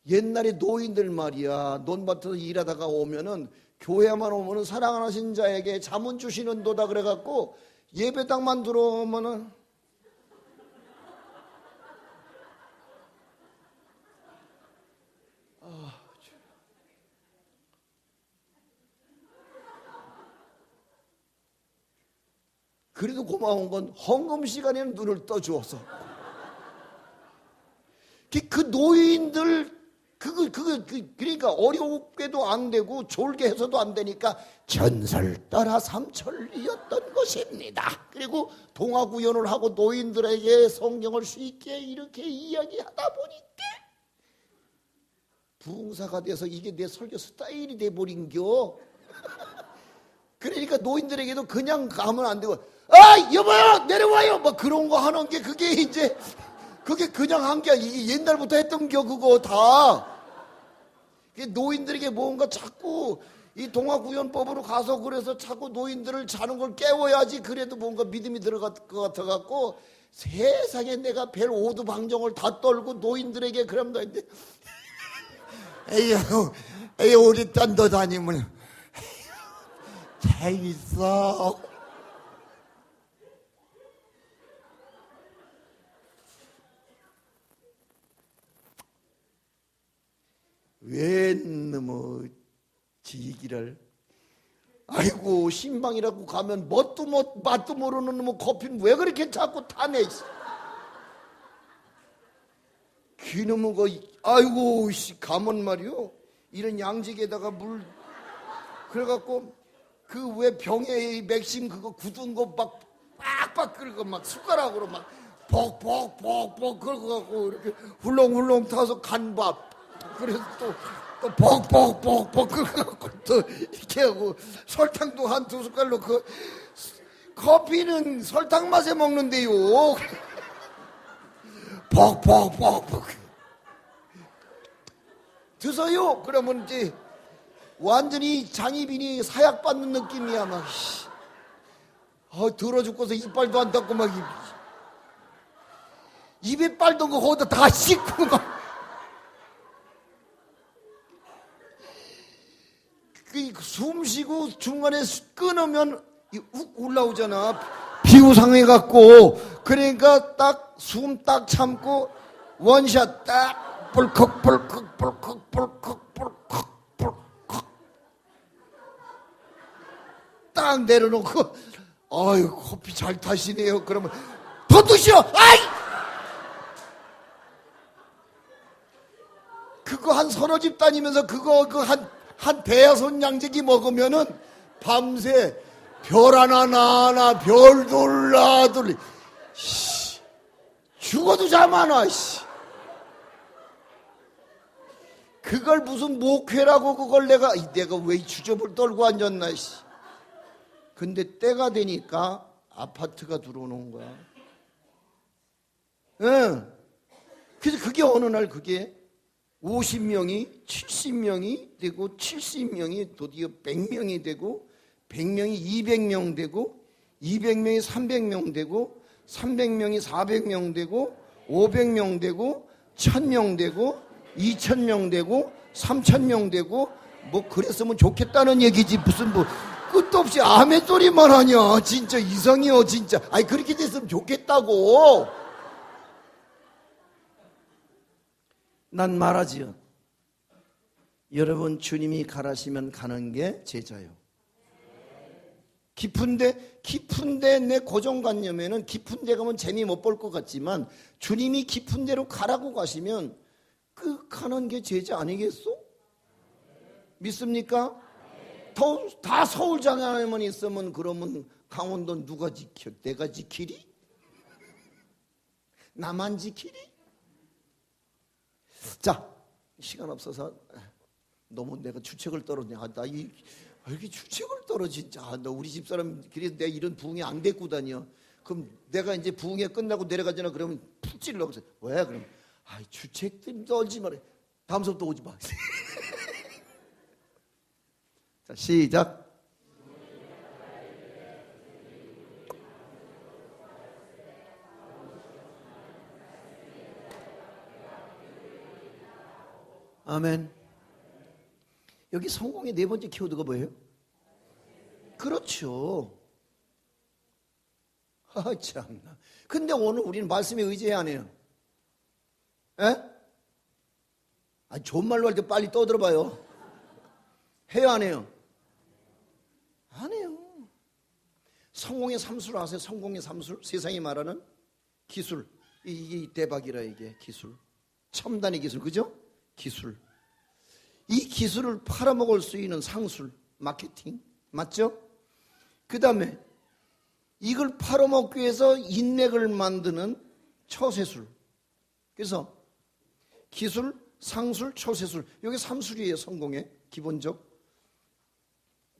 옛날에 노인들 말이야. 논밭에서 일하다가 오면은 교회만 오면은 사랑하신 자에게 자문 주시는 도다 그래갖고 예배당만 들어오면은 그래도 고마운 건 헌금 시간에는 눈을 떠주어서 그 노인들 그러니까 어렵게도 안 되고 졸게 해서도 안 되니까 전설 따라 삼천리였던 것입니다. 그리고 동화구연을 하고 노인들에게 성경을 쉽게 이렇게 이야기하다 보니까 부흥사가 돼서 이게 내 설교 스타일이 돼버린겨. 그러니까 노인들에게도 그냥 가면 안 되고 아 여보요 내려와요 막 그런 거 하는 게 그게 이제 그게 그냥 한 게 이게 옛날부터 했던 겨 그거 다. 노인들에게 뭔가 자꾸 이 동화구연법으로 가서 그래서 자꾸 노인들을 자는 걸 깨워야지 그래도 뭔가 믿음이 들어갈 것 같아갖고 세상에 내가 별 오두방정을 다 떨고 노인들에게 그럼 너 이제 에휴 우리 딴 데 다니면 재밌어. 왜 너무 지기를 아이고 신방이라고 가면 맛도 모르는 놈의 커피는 왜 그렇게 자꾸 타네. 귀놈의 거 아이고 가면 말이요 이런 양직에다가 물 그래갖고 그 왜 병에 맥심 그거 굳은 거 막 빡빡 끓고 막 숟가락으로 막 벅벅벅벅 긁어갖고 이렇게 훌렁훌렁 타서 간밥. 그래서 또 벅벅벅벅 긁어갖고 또 이렇게 하고 설탕도 한 2숟갈 넣고. 커피는 설탕 맛에 먹는데요. 벅벅벅벅 드세요. 그러면 이제 완전히 장희빈이 사약받는 느낌이야. 막 더러 죽고서 이빨도 안 닦고 막 입에 빨던 거 거기다 다 씻고 막 숨 쉬고 중간에 끊으면 훅 올라오잖아. 비우상해갖고. 그러니까 딱 숨 딱 참고 원샷 딱 벌컥 벌컥 벌컥 벌컥 벌컥 벌컥 딱 내려놓고 아유 커피 잘 타시네요. 그러면 더 드셔. 아이 그거 한 서너 집 다니면서 그거 한 대여섯 양재기 먹으면은 밤새 별 하나 나 하나 별 둘라 둘리 죽어도 잠 안 와. 그걸 무슨 목회라고 그걸 내가 왜 주접을 떨고 앉았나. 근데 때가 되니까 아파트가 들어오는 거야. 응. 그래서 그게 어느 날 그게 50명이 70명이 되고 70명이 드디어 100명이 되고 100명이 200명 되고 200명이 300명 되고 300명이 400명 되고 500명 되고 1000명 되고 2000명 되고 3000명 되고 뭐 그랬으면 좋겠다는 얘기지. 무슨 뭐 끝도 없이 아멘 소리만 하냐. 진짜 이상해요 진짜. 아니 그렇게 됐으면 좋겠다고. 난 말하지요. 여러분 주님이 가라시면 가는 게 제자요. 깊은데 내 고정관념에는 깊은데 가면 재미 못 볼 것 같지만 주님이 깊은 데로 가라고 가시면 그 가는 게 제자 아니겠소? 믿습니까? 다 서울장에만 있으면 그러면 강원도 누가 지켜? 내가 지키리? 나만 지키리? 자, 시간 없어서 너무 내가 주책을 떨었냐. 왜 이렇게 주책을 떨어 진짜. 너 우리 집사람 그래서 내가 이런 부흥회 안 데리고 다녀. 그럼 내가 이제 부흥회 끝나고 내려가잖아. 그러면 푹 찔러. 왜? 그럼 주책 떨지 마라. 다음 수업 또 오지 마. 자, 시작. 아멘. 여기 성공의 네 번째 키워드가 뭐예요? 그렇죠. 참나. 근데 오늘 우리는 말씀에 의지해야 하네요. 에? 좋은 말로 할 때 빨리 떠들어봐요. 해요, 안 해요? 안 해요. 성공의 삼수를 아세요? 성공의 삼수? 세상이 말하는 기술. 이게 대박이라 이게 기술. 첨단의 기술, 그죠? 기술. 이 기술을 팔아먹을 수 있는 상술, 마케팅. 맞죠? 그 다음에 이걸 팔아먹기 위해서 인맥을 만드는 처세술. 그래서 기술, 상술, 처세술. 이게 삼술이에요, 성공의 기본적.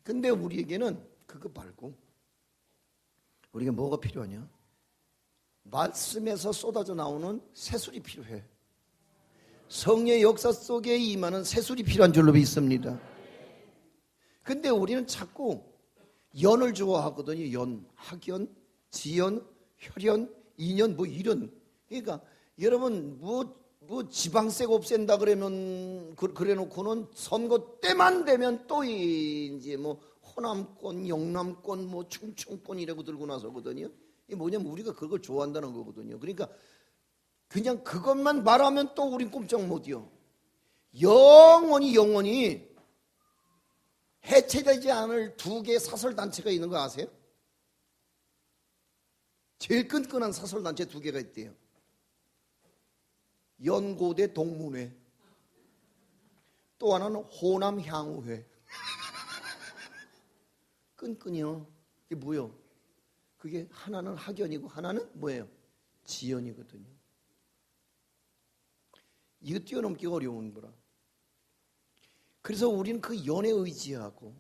근데 우리에게는 그거 말고 우리가 뭐가 필요하냐? 말씀에서 쏟아져 나오는 새술이 필요해. 성령의 역사 속에 임하는 새술이 필요한 줄로 믿습니다. 근데 우리는 자꾸 연을 좋아하거든요. 연, 학연, 지연, 혈연, 인연 뭐 이런. 그러니까 여러분 뭐 지방세 없앤다 그러면 그래 놓고는 선거 때만 되면 또 이제 뭐 호남권, 영남권, 뭐 충청권 이라고 들고 나서거든요. 이게 뭐냐면 우리가 그걸 좋아한다는 거거든요. 그러니까 그냥 그것만 말하면 또 우린 꼼짝 못해요. 영원히 해체되지 않을 두 개의 사설단체가 있는 거 아세요? 제일 끈끈한 사설단체 두 개가 있대요. 연고대 동문회, 또 하나는 호남향후회. 끈끈이요. 이게 뭐요? 그게 하나는 학연이고 하나는 뭐예요? 지연이거든요. 이거 뛰어넘기 어려운 거라. 그래서 우리는 그 연애 의지하고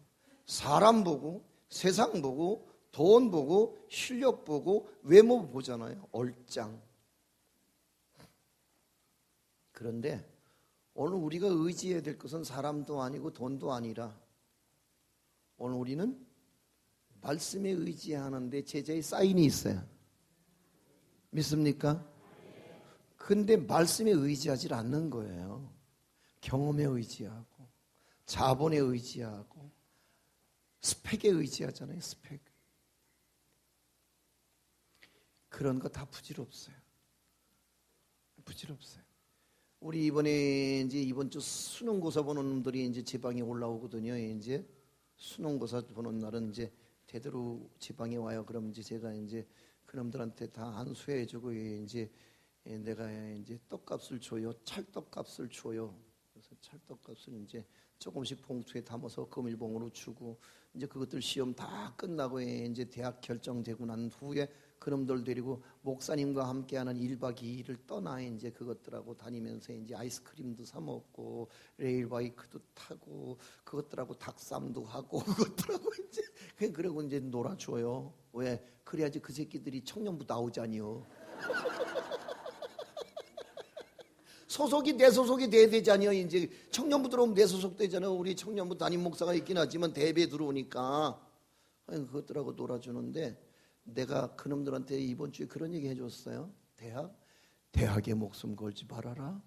사람 보고 세상 보고 돈 보고 실력 보고 외모 보잖아요. 얼짱. 그런데 오늘 우리가 의지해야 될 것은 사람도 아니고 돈도 아니라 오늘 우리는 말씀에 의지하는데 제자의 사인이 있어요. 믿습니까? 근데 말씀에 의지하지 않는 거예요. 경험에 의지하고 자본에 의지하고 스펙에 의지하잖아요. 스펙. 그런 거 다 부질없어요. 부질없어요. 우리 이번에 이제 이번 주 수능고사 보는 놈들이 이제 지방에 올라오거든요. 이제 수능고사 보는 날은 이제 대대로 지방에 와요. 그럼 이제 제가 이제 그놈들한테 다 안수해주고 이제 내가 이제 떡값을 줘요. 찰떡값을 줘요. 그래서 찰떡값을 이제 조금씩 봉투에 담아서 금일봉으로 주고 이제 그것들 시험 다 끝나고 이제 대학 결정되고 난 후에 그놈들 데리고 목사님과 함께하는 1박 2일을 떠나 이제 그것들하고 다니면서 이제 아이스크림도 사 먹고 레일바이크도 타고 그것들하고 닭쌈도 하고 그것들하고 이제 그러고 이제 놀아줘요. 왜? 그래야지 그 새끼들이 청년부 나오자니요. 소속이 내 소속이 돼야 되잖아요. 이제 청년부 들어오면 내 소속 되잖아요. 우리 청년부 담임 목사가 있긴 하지만 대배 들어오니까 그것들하고 놀아주는데 내가 그놈들한테 이번 주에 그런 얘기 해줬어요. 대학에 목숨 걸지 말아라.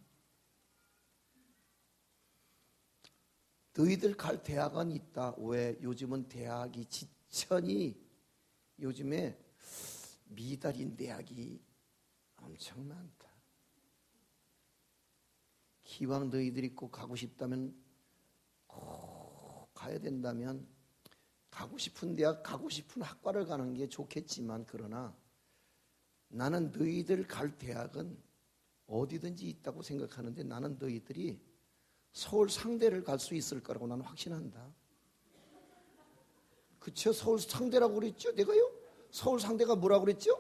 너희들 갈 대학은 있다. 왜? 요즘은 대학이 지천이 요즘에 미달인 대학이 엄청 많다. 기왕 너희들이 꼭 가고 싶다면 꼭 가야 된다면 가고 싶은 대학, 가고 싶은 학과를 가는 게 좋겠지만 그러나 나는 너희들 갈 대학은 어디든지 있다고 생각하는데 나는 너희들이 서울 상대를 갈 수 있을 거라고 나는 확신한다. 그쵸? 서울 상대라고 그랬죠? 내가요? 서울 상대가 뭐라고 그랬죠?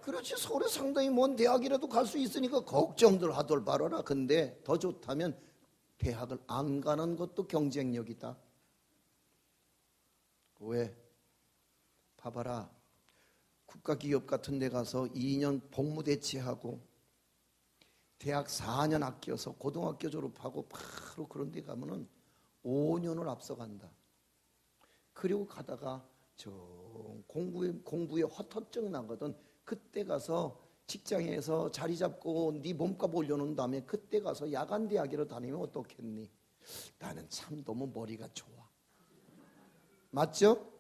그렇지. 서울에 상당히 먼 대학이라도 갈 수 있으니까 걱정들 하들 말아라. 근데 더 좋다면 대학을 안 가는 것도 경쟁력이다. 왜? 봐봐라. 국가기업 같은 데 가서 2년 복무대체하고 대학 4년 아껴서 고등학교 졸업하고 바로 그런 데 가면은 5년을 앞서간다. 그리고 가다가 저 공부에 헛헛증 나거든. 그때 가서 직장에서 자리 잡고 네 몸값 올려놓은 다음에 그때 가서 야간 대학으로 다니면 어떻겠니? 나는 참 너무 머리가 좋아. 맞죠?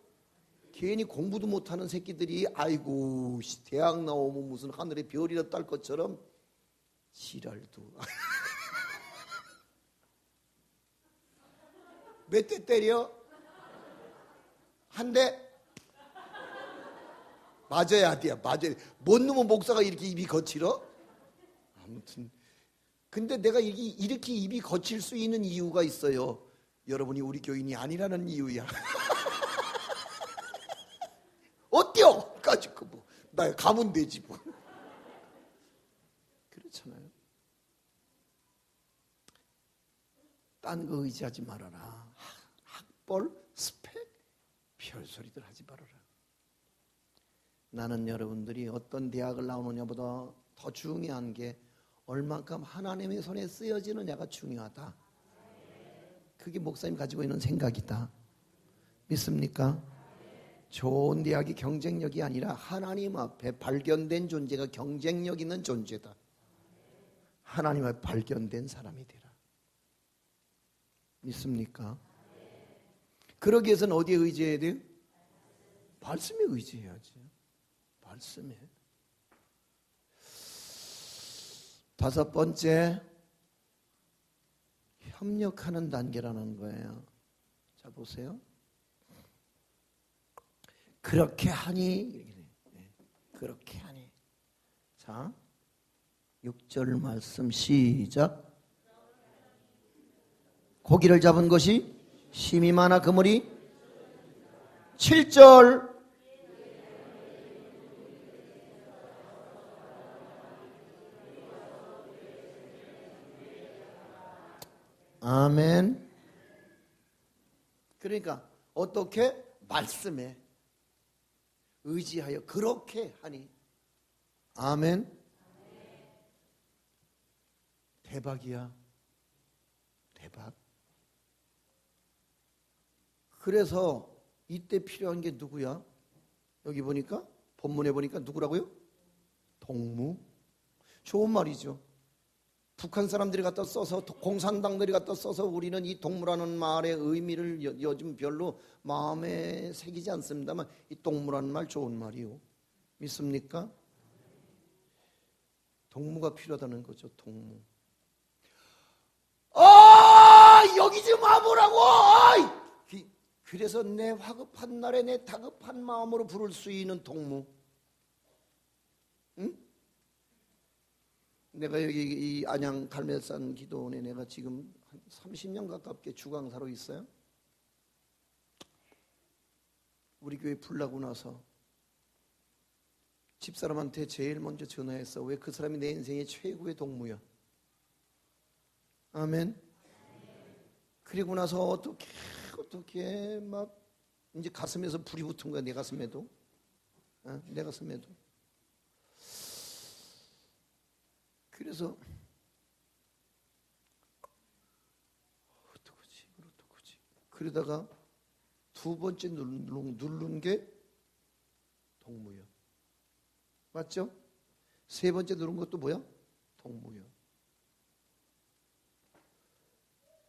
괜히 공부도 못하는 새끼들이 아이고 대학 나오면 무슨 하늘에 별이라 딸 것처럼 지랄도. 몇 대 때려? 한 대? 맞아야 돼. 맞아야 돼. 뭔 놈의 목사가 이렇게 입이 거칠어? 아무튼 근데 내가 이렇게 입이 거칠 수 있는 이유가 있어요. 여러분이 우리 교인이 아니라는 이유야. 어때요? 가지고 뭐 나 가면 되지 뭐. 그렇잖아요. 딴 거 의지하지 말아라. 학벌, 스펙, 별소리들 하지 말아라. 나는 여러분들이 어떤 대학을 나오느냐보다 더 중요한 게 얼만큼 하나님의 손에 쓰여지느냐가 중요하다. 그게 목사님 가지고 있는 생각이다. 믿습니까? 좋은 대학이 경쟁력이 아니라 하나님 앞에 발견된 존재가 경쟁력 있는 존재다. 하나님 앞에 발견된 사람이 되라. 믿습니까? 그러기 위해서는 어디에 의지해야 돼요? 말씀에 의지해야지. 말씀에. 다섯 번째, 협력하는 단계라는 거예요. 자 보세요. 그렇게 하니, 그렇게 하니. 자, 6절 말씀 시작. 고기를 잡은 것이 힘이 많아 그물이 7절 아멘. 그러니까 어떻게? 말씀에 의지하여 그렇게 하니. 아멘. 대박이야. 대박. 그래서 이때 필요한 게 누구야? 여기 보니까 본문에 보니까 누구라고요? 동무. 좋은 말이죠. 북한 사람들이 갖다 써서, 공산당들이 갖다 써서 우리는 이 동무라는 말의 의미를 요즘 별로 마음에 새기지 않습니다만 이 동무라는 말 좋은 말이요. 믿습니까? 동무가 필요하다는 거죠. 동무. 여기 좀 와보라고. 그래서 내 화급한 날에 내 다급한 마음으로 부를 수 있는 동무. 응? 내가 여기 이 안양 갈매산 기도원에 내가 지금 한 30년 가깝게 주강사로 있어요. 우리 교회 불나고 나서 집사람한테 제일 먼저 전화했어. 왜? 그 사람이 내 인생의 최고의 동무야. 아멘. 그리고 나서 어떻게 막 이제 가슴에서 불이 붙은 거야. 내 가슴에도. 내 가슴에도. 그래서 어떡하지? 그러다가 두 번째 누른 게 동무야. 맞죠? 세 번째 누른 것도 뭐야? 동무야.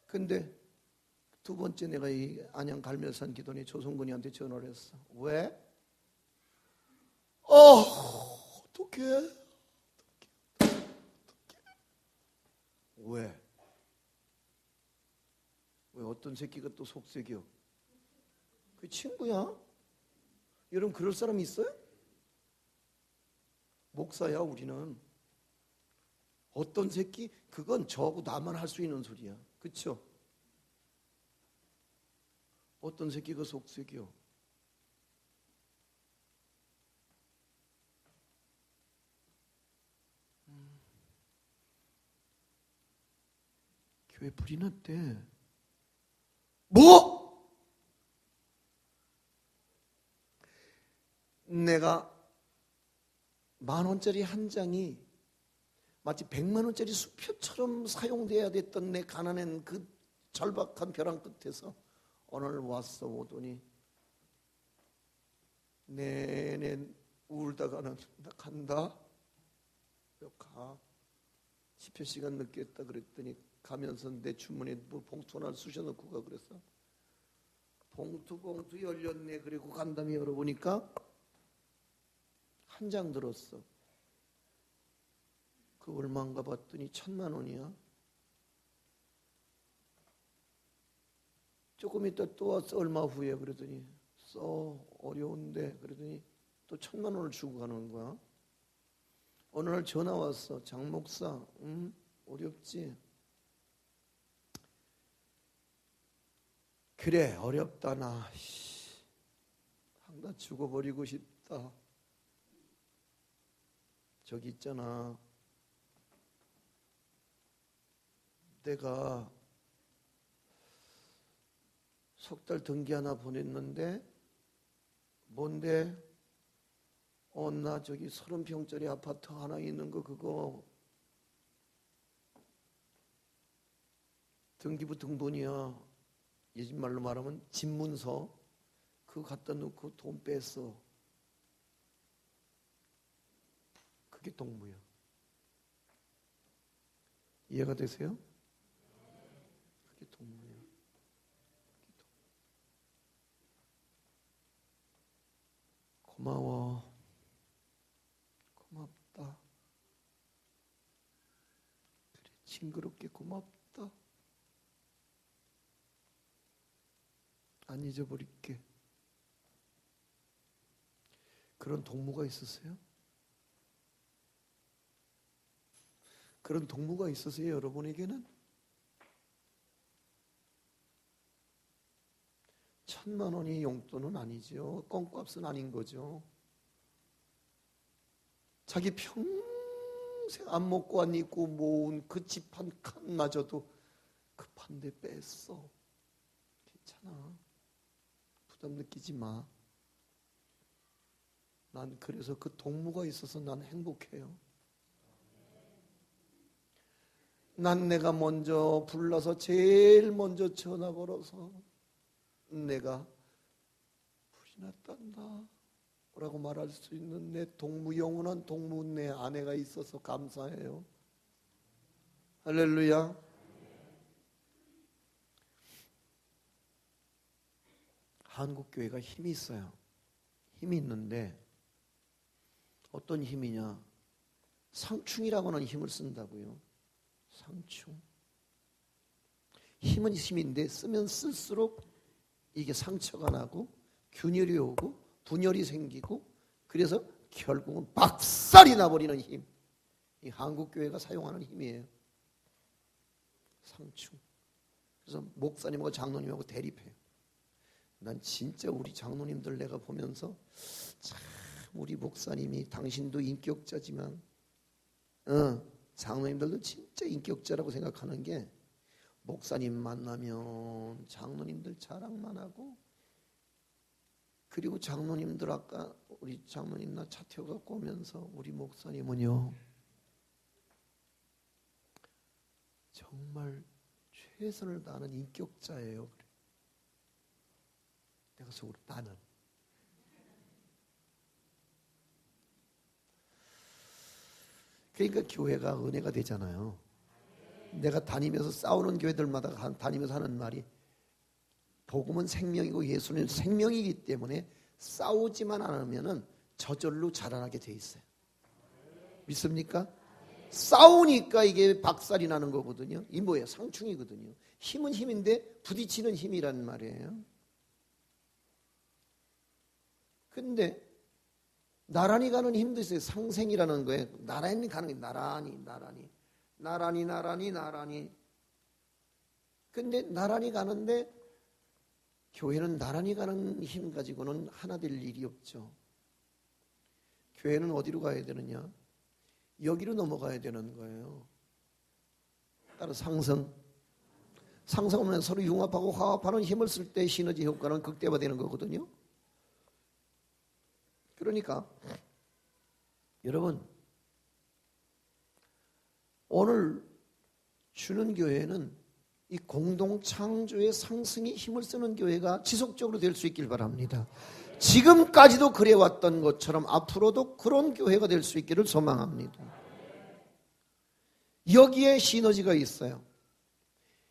근데 두 번째 내가 이 안양 갈멜산 기도원의 조성근이한테 전화를 했어. 왜? 어떡해? 왜? 어떤 새끼가 또 속색이요? 그 친구야? 여러분 그럴 사람 있어요? 목사야 우리는. 어떤 새끼? 그건 저하고 나만 할 수 있는 소리야. 그렇죠? 어떤 새끼가 속색이요? 교회 불이 났대. 뭐? 내가 10,000원짜리 한 장이 마치 100만 원짜리 수표처럼 사용돼야 됐던 내 가난한 그 절박한 벼랑 끝에서 오늘 왔어 오더니 내내 울다가는 나 간다. 가. 집회 시간 늦겠다 그랬더니 가면서 내 주머니에 뭐 봉투 하나 쑤셔넣고 가 그랬어. 봉투 열렸네. 그리고 간담이 열어보니까 한 장 들었어. 그 얼마인가 봤더니 1,000만 원이야. 조금 있다 또 왔어. 얼마 후에. 그러더니 어려운데. 그러더니 또 1,000만 원을 주고 가는 거야. 어느 날 전화 왔어. 장 목사, 어렵지? 그래, 어렵다. 나 죽어버리고 싶다. 저기 있잖아. 내가 석 달 등기 하나 보냈는데 뭔데? 나 저기 30평짜리 아파트 하나 있는 거 그거 등기부 등본이야. 예전 말로 말하면 집문서. 그거 갖다 놓고 돈 뺐어. 그게 동무야. 이해가 되세요? 그게 동무야. 고마워. 고맙다. 그래, 징그럽게 고맙다. 안 잊어버릴게. 그런 동무가 있으세요? 그런 동무가 있으세요, 여러분에게는? 1,000만 원이 용돈은 아니죠. 껌값은 아닌 거죠. 자기 평생 안 먹고 안 입고 모은 그 집 한 칸마저도 급한데 뺐어. 괜찮아. 부담 느끼지 마. 난 그래서 그 동무가 있어서 난 행복해요. 난 내가 먼저 불러서 제일 먼저 전화 걸어서 내가 불이 났단다 라고 말할 수 있는 내 동무, 영원한 동무, 내 아내가 있어서 감사해요. 할렐루야. 한국교회가 힘이 있어요. 힘이 있는데 어떤 힘이냐? 상충이라고 하는 힘을 쓴다고요. 상충. 힘은 힘인데 쓰면 쓸수록 이게 상처가 나고 균열이 오고 분열이 생기고 그래서 결국은 박살이 나버리는 힘. 이 한국교회가 사용하는 힘이에요. 상충. 그래서 목사님하고 장로님하고 대립해요. 난 진짜 우리 장로님들 내가 보면서 참 우리 목사님이 당신도 인격자지만 장로님들도 진짜 인격자라고 생각하는 게 목사님 만나면 장로님들 자랑만 하고 그리고 장로님들 아까 우리 장로님 나 차 태워갖고 오면서 우리 목사님은요 정말 최선을 다하는 인격자예요. 그래. 내가 속으로 나는 그러니까 교회가 은혜가 되잖아요. 내가 다니면서 싸우는 교회들마다 다니면서 하는 말이 복음은 생명이고 예수는 생명이기 때문에 싸우지만 않으면 저절로 자라나게 돼 있어요. 믿습니까? 싸우니까 이게 박살이 나는 거거든요. 이 뭐예요? 상충이거든요. 힘은 힘인데 부딪히는 힘이란 말이에요. 근데 나란히 가는 힘도 있어요. 상생이라는 거예요. 나란히 가는 게 나란히. 근데 나란히 가는데 교회는 나란히 가는 힘 가지고는 하나 될 일이 없죠. 교회는 어디로 가야 되느냐? 여기로 넘어가야 되는 거예요. 따로 상성하면 서로 융합하고 화합하는 힘을 쓸 때 시너지 효과는 극대화되는 거거든요. 그러니까 여러분 오늘 주는 교회는 이 공동 창조의 상승에 힘을 쓰는 교회가 지속적으로 될 수 있길 바랍니다. 지금까지도 그래왔던 것처럼 앞으로도 그런 교회가 될 수 있기를 소망합니다. 여기에 시너지가 있어요.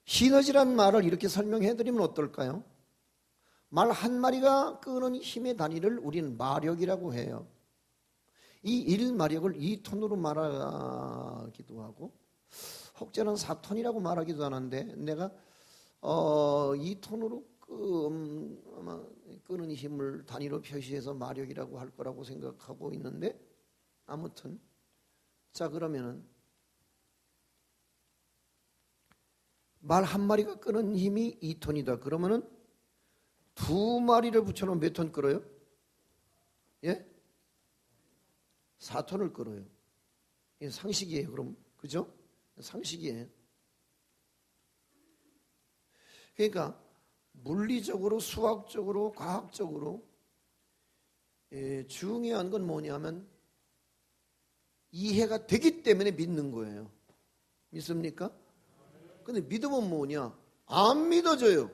시너지란 말을 이렇게 설명해드리면 어떨까요? 말 한 마리가 끄는 힘의 단위를 우리는 마력이라고 해요. 이 1마력을 2톤으로 말하기도 하고 혹자는 4톤이라고 말하기도 하는데 내가 2톤으로 아마 끄는 힘을 단위로 표시해서 마력이라고 할 거라고 생각하고 있는데 아무튼 자 그러면은 말 한 마리가 끄는 힘이 2톤이다. 그러면은 2마리를 붙여놓으면 몇 톤 끌어요? 예? 4톤을 끌어요. 이게 상식이에요. 그럼 그죠? 상식이에요. 그러니까 물리적으로 수학적으로 과학적으로 중요한 건 뭐냐면 이해가 되기 때문에 믿는 거예요. 믿습니까? 근데 믿으면 뭐냐? 안 믿어져요.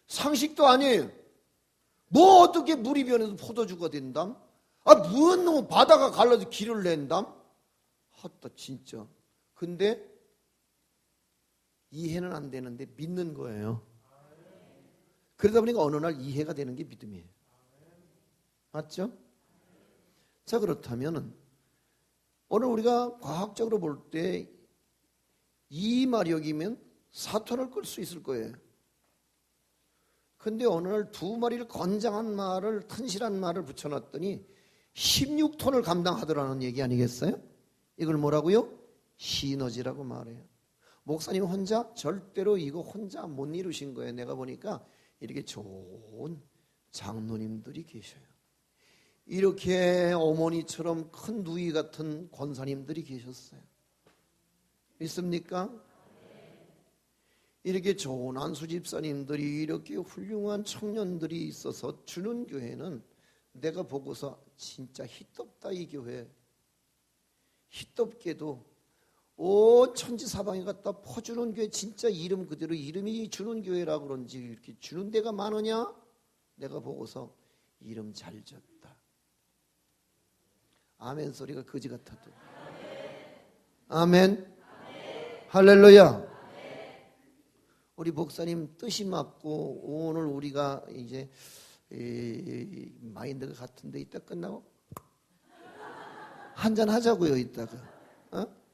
상식도 아니에요. 뭐 어떻게 물이 변해서 포도주가 된담? 무슨 놈 바다가 갈라서 길을 낸담? 헛다 진짜. 근데 이해는 안 되는데 믿는 거예요. 그러다 보니까 어느 날 이해가 되는 게 믿음이에요. 맞죠? 자 그렇다면 오늘 우리가 과학적으로 볼 때 2마력이면 4톤을 끌 수 있을 거예요. 근데 어느 날 2마리를 건장한 말을 튼실한 말을 붙여놨더니 16톤을 감당하더라는 얘기 아니겠어요? 이걸 뭐라고요? 시너지라고 말해요. 목사님 혼자 절대로 이거 혼자 못 이루신 거예요. 내가 보니까 이렇게 좋은 장로님들이 계셔요. 이렇게 어머니처럼 큰 누이 같은 권사님들이 계셨어요. 믿습니까? 이렇게 좋은 안수 집사님들이 이렇게 훌륭한 청년들이 있어서 주는 교회는 내가 보고서 진짜 희덥다. 이 교회 희덥게도 온 천지사방에 갖다 퍼주는 교회, 진짜 이름 그대로 이름이 주는 교회라고 그런지 이렇게 주는 데가 많으냐? 내가 보고서 이름 잘 졌다. 아멘 소리가 거지 같아도. 아멘. 할렐루야. 우리 목사님 뜻이 맞고 오늘 우리가 이제 마인드가 같은데 이따 끝나고 한잔 하자고요. 이따가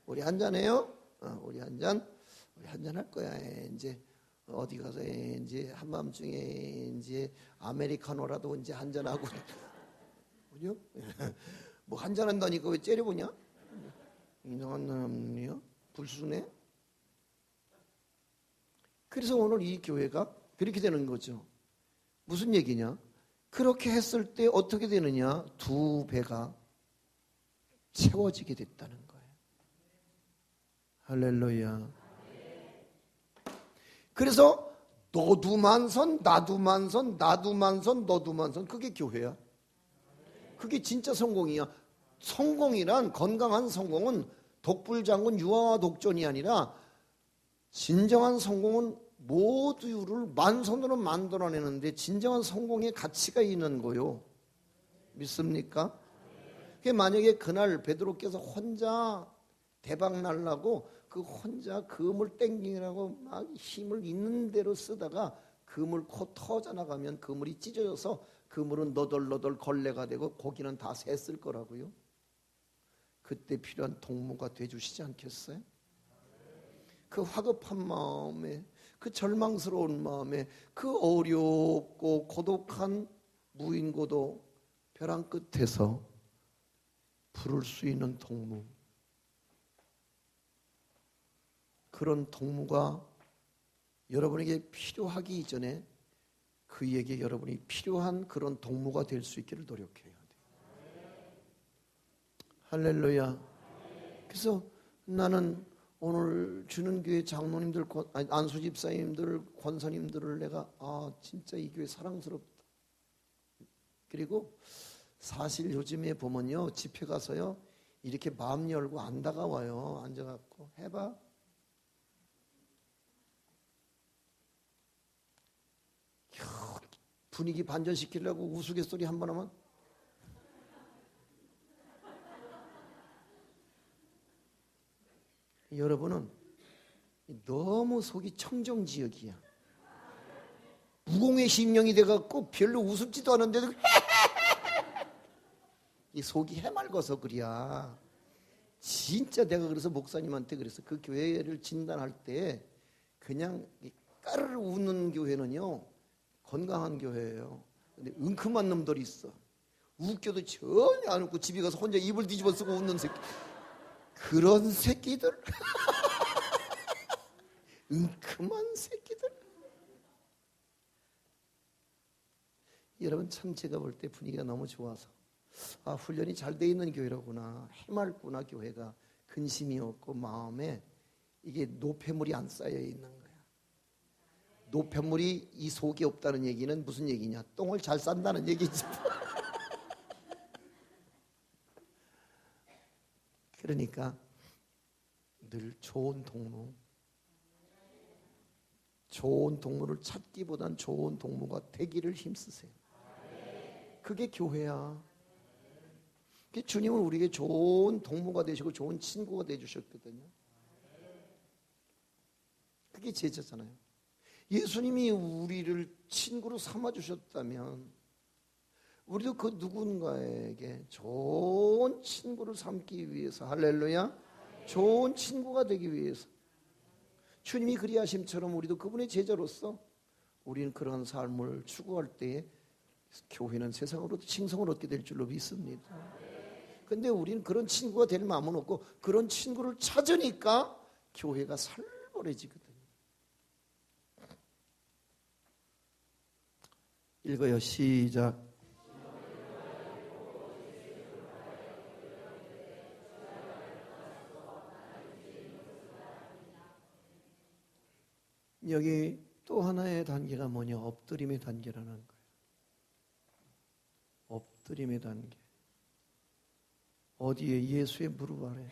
우리 한잔 해요. 우리 한잔 할 거야. 이제 어디 가서 이제 한밤중에 이제 아메리카노라도 이제 한잔 하고 그죠? 뭐 한잔 한다니까 왜 째려보냐? 이상한 놈이야? 불순해? 그래서 오늘 이 교회가 그렇게 되는 거죠. 무슨 얘기냐? 그렇게 했을 때 어떻게 되느냐? 두 배가 채워지게 됐다는 거예요. 할렐루야. 그래서 너도 만선, 나도 만선, 나도 만선, 너도 만선. 그게 교회야. 그게 진짜 성공이야. 성공이란, 건강한 성공은 독불장군 유아와 독존이 아니라 진정한 성공은 모두를 만선으로 만들어내는데 진정한 성공의 가치가 있는 거요. 믿습니까? 만약에 그날 베드로께서 혼자 대박 날라고 그 혼자 그물 땡기라고 막 힘을 있는 대로 쓰다가 그물 코 터져 나가면 그물이 찢어져서 그물은 너덜너덜 걸레가 되고 고기는 다 샜을 거라고요. 그때 필요한 동무가 돼주시지 않겠어요? 그 화급한 마음에, 그 절망스러운 마음에, 그 어렵고 고독한 무인고도 벼랑 끝에서 부를 수 있는 동무, 그런 동무가 여러분에게 필요하기 이전에 그에게 여러분이 필요한 그런 동무가 될 수 있기를 노력해야 돼요. 할렐루야. 그래서 나는 오늘 주는 교회 장로님들, 안수 집사님들, 권사님들을 내가 진짜 이 교회 사랑스럽다. 그리고 사실 요즘에 보면요, 집회 가서요 이렇게 마음 열고 안 다가와요. 앉아갖고 해봐. 분위기 반전시키려고 우스갯소리 한 번 하면 여러분은 너무 속이 청정지역이야. 무공의 심령이 돼갖고 별로 우습지도 않은데도 이 속이 해맑아서 그래야. 진짜 내가 그래서 목사님한테 그래서 그 교회를 진단할 때 그냥 까르르 웃는 교회는요 건강한 교회예요. 근데 은큼한 놈들이 있어. 웃겨도 전혀 안 웃고 집에 가서 혼자 입을 뒤집어 쓰고 웃는 새끼. 그런 새끼들. 은큼한 새끼들. 여러분 참 제가 볼 때 분위기가 너무 좋아서 훈련이 잘 돼 있는 교회라구나. 해맑구나. 교회가 근심이 없고 마음에 이게 노폐물이 안 쌓여 있는 거야. 노폐물이 이 속에 없다는 얘기는 무슨 얘기냐? 똥을 잘 싼다는 얘기지. 그러니까 늘 좋은 동무, 좋은 동무를 찾기보단 좋은 동무가 되기를 힘쓰세요. 그게 교회야. 주님은 우리에게 좋은 동무가 되시고 좋은 친구가 되주셨거든요. 그게 제자잖아요. 예수님이 우리를 친구로 삼아주셨다면 우리도 그 누군가에게 좋은 친구를 삼기 위해서, 할렐루야, 좋은 친구가 되기 위해서 주님이 그리하심처럼 우리도 그분의 제자로서 우리는 그런 삶을 추구할 때에 교회는 세상으로도 칭송을 얻게 될 줄로 믿습니다. 근데 우리는 그런 친구가 될 마음은 없고 그런 친구를 찾으니까 교회가 살벌해지거든요. 읽어요. 시작. 여기 또 하나의 단계가 뭐냐? 엎드림의 단계라는 거예요. 엎드림의 단계. 어디에? 예수의 무릎 아래.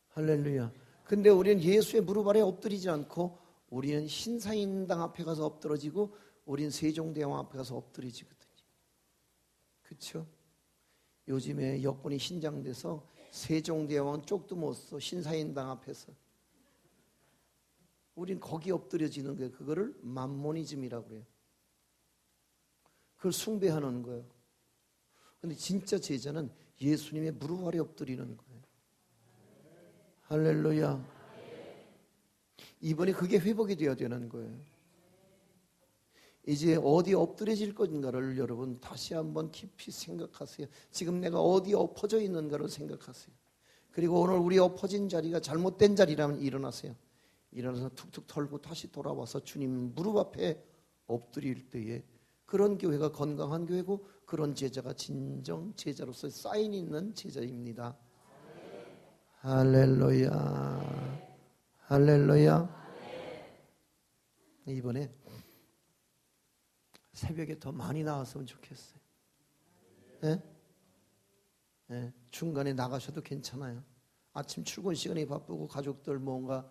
할렐루야. 근데 우리는 예수의 무릎 아래 엎드리지 않고 우리는 신사임당 앞에 가서 엎드러지고 우리는 세종대왕 앞에 가서 엎드리지거든요. 그렇죠? 요즘에 여권이 신장돼서 세종대왕은 쪽도 못 써. 신사임당 앞에서. 우린 거기 엎드려지는 거예요. 그거를 맘모니즘이라고 그래요. 그걸 숭배하는 거예요. 근데 진짜 제자는 예수님의 무릎 아래 엎드리는 거예요. 할렐루야. 이번에 그게 회복이 되어야 되는 거예요. 이제 어디 엎드려질 건가를 여러분 다시 한번 깊이 생각하세요. 지금 내가 어디 엎어져 있는가를 생각하세요. 그리고 오늘 우리 엎어진 자리가 잘못된 자리라면 일어나세요. 일어나서 툭툭 털고 다시 돌아와서 주님 무릎 앞에 엎드릴 때에 그런 교회가 건강한 교회고 그런 제자가 진정 제자로서 사인 있는 제자입니다. 할렐루야. 할렐루야. 이번에 새벽에 더 많이 나왔으면 좋겠어요. 네? 네, 중간에 나가셔도 괜찮아요. 아침 출근 시간이 바쁘고 가족들 뭔가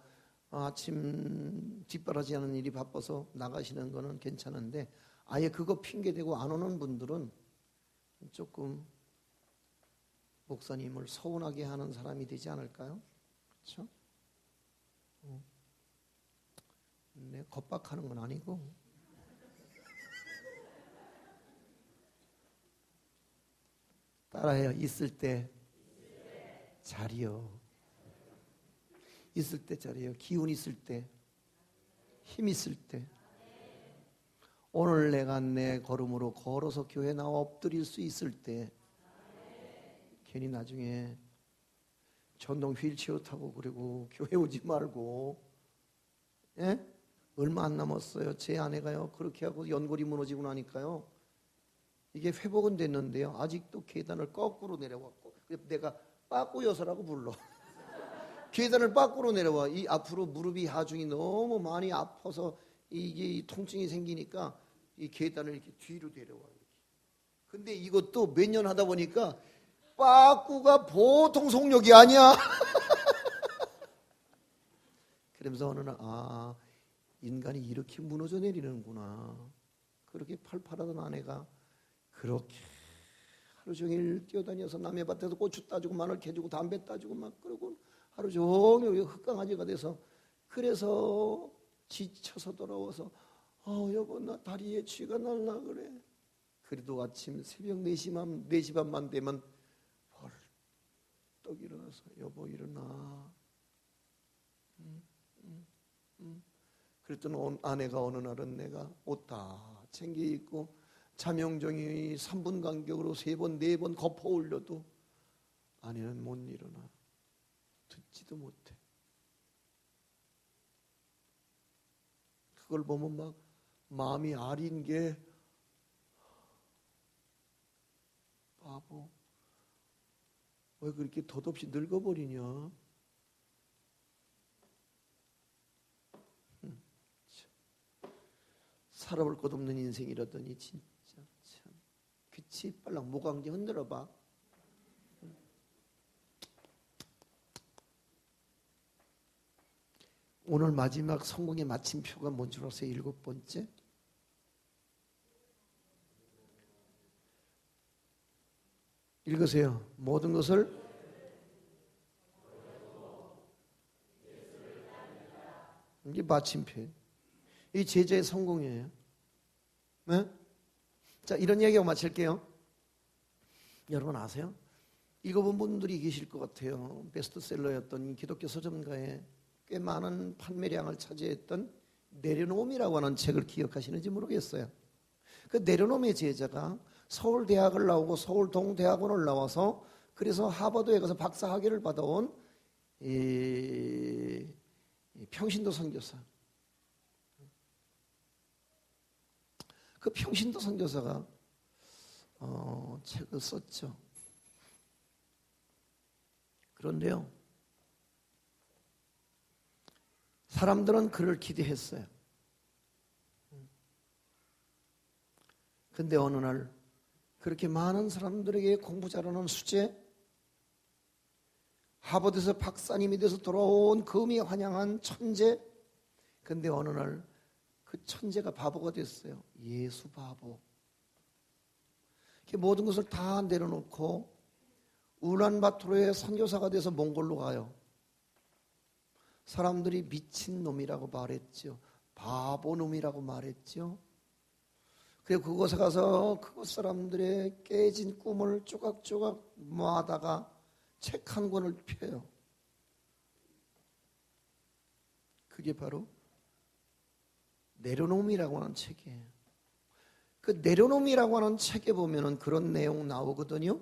아침 뒷바라지하는 일이 바빠서 나가시는 거는 괜찮은데 아예 그거 핑계대고 안 오는 분들은 조금 목사님을 서운하게 하는 사람이 되지 않을까요? 그렇죠? 네, 겁박하는 건 아니고 따라해요. 있을 때 자리요. 있을 때 자리요. 기운 있을 때, 힘 있을 때. 오늘 내가 내 걸음으로 걸어서 교회 나와 엎드릴 수 있을 때 괜히 나중에 전동 휠체어 타고 그리고 교회 오지 말고 예? 얼마 안 남았어요. 제 아내가요. 그렇게 하고 연골이 무너지고 나니까요. 이게 회복은 됐는데요. 아직도 계단을 거꾸로 내려왔고 내가 빠꾸여서라고 불러. 계단을 빠꾸로 내려와. 이 앞으로 무릎이 하중이 너무 많이 아파서 이게 통증이 생기니까 이 계단을 이렇게 뒤로 내려와. 근데 이것도 몇 년 하다 보니까 빠꾸가 보통 속력이 아니야. 그러면서 어느 날 인간이 이렇게 무너져 내리는구나. 그렇게 팔팔하던 아내가 그렇게 하루 종일 뛰어다녀서 남의 밭에서 고추 따주고 마늘 캐주고 담배 따주고 막 그러고 하루 종일 흑강아지가 돼서 그래서 지쳐서 돌아와서 여보 나 다리에 쥐가 날라 그래. 그래도 아침 새벽 4시 반만 되면 벌떡 일어나서 여보 일어나. 그랬더니 아내가 어느 날은 내가 옷 다 챙겨 입고 자명종이 3분 간격으로 3번 4번 거퍼 올려도 아내는 못 일어나. 듣지도 못해. 그걸 보면 막 마음이 아린 게 바보 왜 그렇게 덧없이 늙어버리냐. 살아볼 것 없는 인생이라더니 진짜 참 그치 빨랑 모강지 흔들어봐. 오늘 마지막 성공의 마침표가 뭔 줄 아세요? 7번째 읽으세요. 모든 것을 이게 마침표. 이 제자의 성공이에요. 네? 자, 이런 얘기하고 마칠게요. 여러분 아세요? 읽어본 분들이 계실 것 같아요. 베스트셀러였던 기독교 서점가에 꽤 많은 판매량을 차지했던 내려놓음이라고 하는 책을 기억하시는지 모르겠어요. 그 내려놓음의 제자가 서울대학을 나오고 서울동대학원을 나와서 그래서 하버드에 가서 박사학위를 받아온 평신도 선교사. 그 평신도 선교사가 책을 썼죠. 그런데요, 사람들은 그를 기대했어요. 근데 어느 날 그렇게 많은 사람들에게 공부 잘하는 수재, 하버드에서 박사님이 돼서 돌아온 금이 환영한 천재, 근데 어느 날 그 천재가 바보가 됐어요. 예수 바보. 모든 것을 다 내려놓고 울란바토르의 선교사가 돼서 몽골로 가요. 사람들이 미친놈이라고 말했죠. 바보놈이라고 말했죠. 그리고 그곳에 가서 그곳 사람들의 깨진 꿈을 조각조각 모아다가 책 한 권을 펴요. 그게 바로 내려놓음이라고 하는 책이에요. 그 내려놓음이라고 하는 책에 보면은 그런 내용 나오거든요.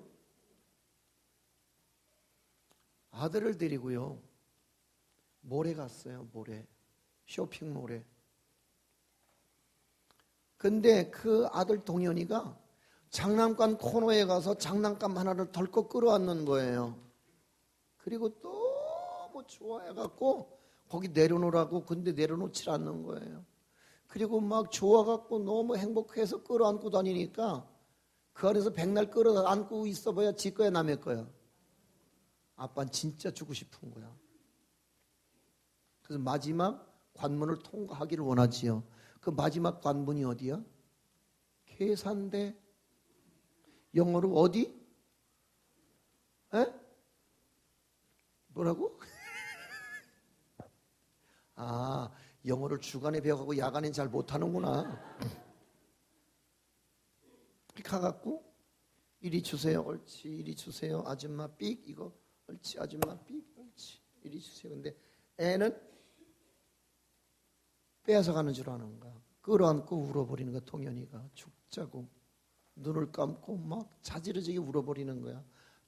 아들을 데리고요, 몰에 갔어요. 몰에, 쇼핑몰에. 근데 그 아들 동현이가 장난감 코너에 가서 장난감 하나를 덜컥 끌어안는 거예요. 그리고 너무 좋아해갖고 거기 내려놓으라고, 근데 내려놓질 않는 거예요. 그리고 막 좋아갖고 너무 행복해서 끌어안고 다니니까 그 안에서 백날 끌어안고 있어봐야 지 거야 남의 거야. 아빠는 진짜 주고 싶은 거야. 그래서 마지막 관문을 통과하기를 원하지요. 그 마지막 관문이 어디야? 계산대. 영어로 어디? 에? 뭐라고? 아, 영어를 주간에 배워가고 야간엔 잘 못하는구나. 가갖고 이리 주세요. 옳지. 이리 주세요. 아줌마 삑. 이거 옳지. 아줌마 삑. 옳지. 이리 주세요. 근데 애는 뺏어가는 줄 아는 거야. 끌어안고 울어버리는 거야. 동현이가 죽자고 눈을 감고 막 자지러지게 울어버리는 거야.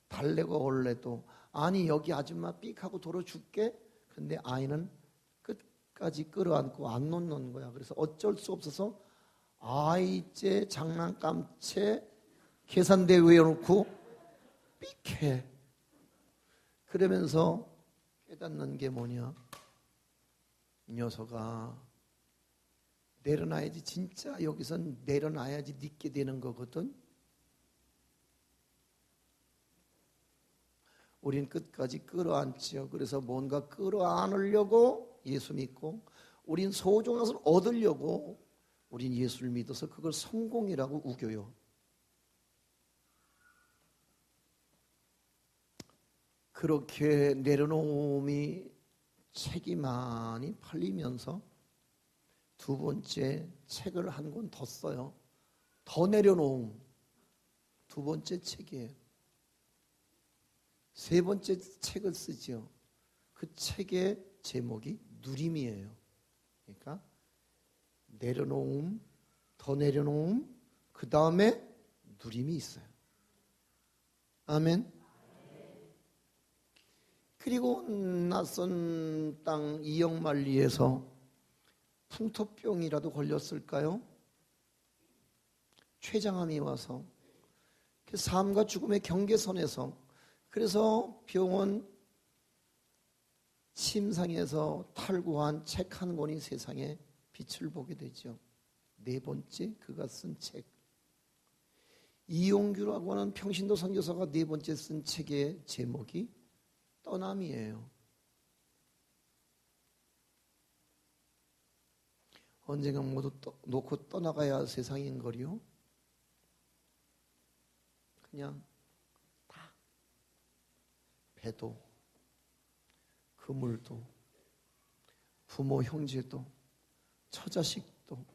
달래고 얼래도 아니 여기 아줌마 삑 하고 돌아 줄게. 근데 아이는 끝까지 끌어안고 안 놓는 거야. 그래서 어쩔 수 없어서 아이째 장난감채 계산대 위에 놓고 삑해. 그러면서 깨닫는 게 뭐냐? 이 녀석아, 내려놔야지. 진짜 여기선 내려놔야지 믿게 되는 거거든. 우린 끝까지 끌어안지요. 그래서 뭔가 끌어안으려고 예수 믿고, 우린 소중한 것을 얻으려고 우린 예수를 믿어서 그걸 성공이라고 우겨요. 그렇게 내려놓음이 책이 많이 팔리면서 두 번째 책을 한 권 더 써요. 더 내려놓음. 두 번째 책이에요. 세 번째 책을 쓰죠. 그 책의 제목이 누림이에요. 그러니까 내려놓음, 더 내려놓음, 그 다음에 누림이 있어요. 아멘. 그리고 낯선 땅 이영만리에서 풍토병이라도 걸렸을까요? 췌장암이 와서 그 삶과 죽음의 경계선에서, 그래서 병원 침상에서 탈구한 책 한 권이 세상에 빛을 보게 되죠. 네 번째 그가 쓴 책, 이용규라고 하는 평신도 선교사가 네 번째 쓴 책의 제목이 떠남이에요. 언젠가 모두 놓고 떠나가야 할 세상인 거리요. 그냥 다 배도, 그물도, 부모 형제도, 처자식도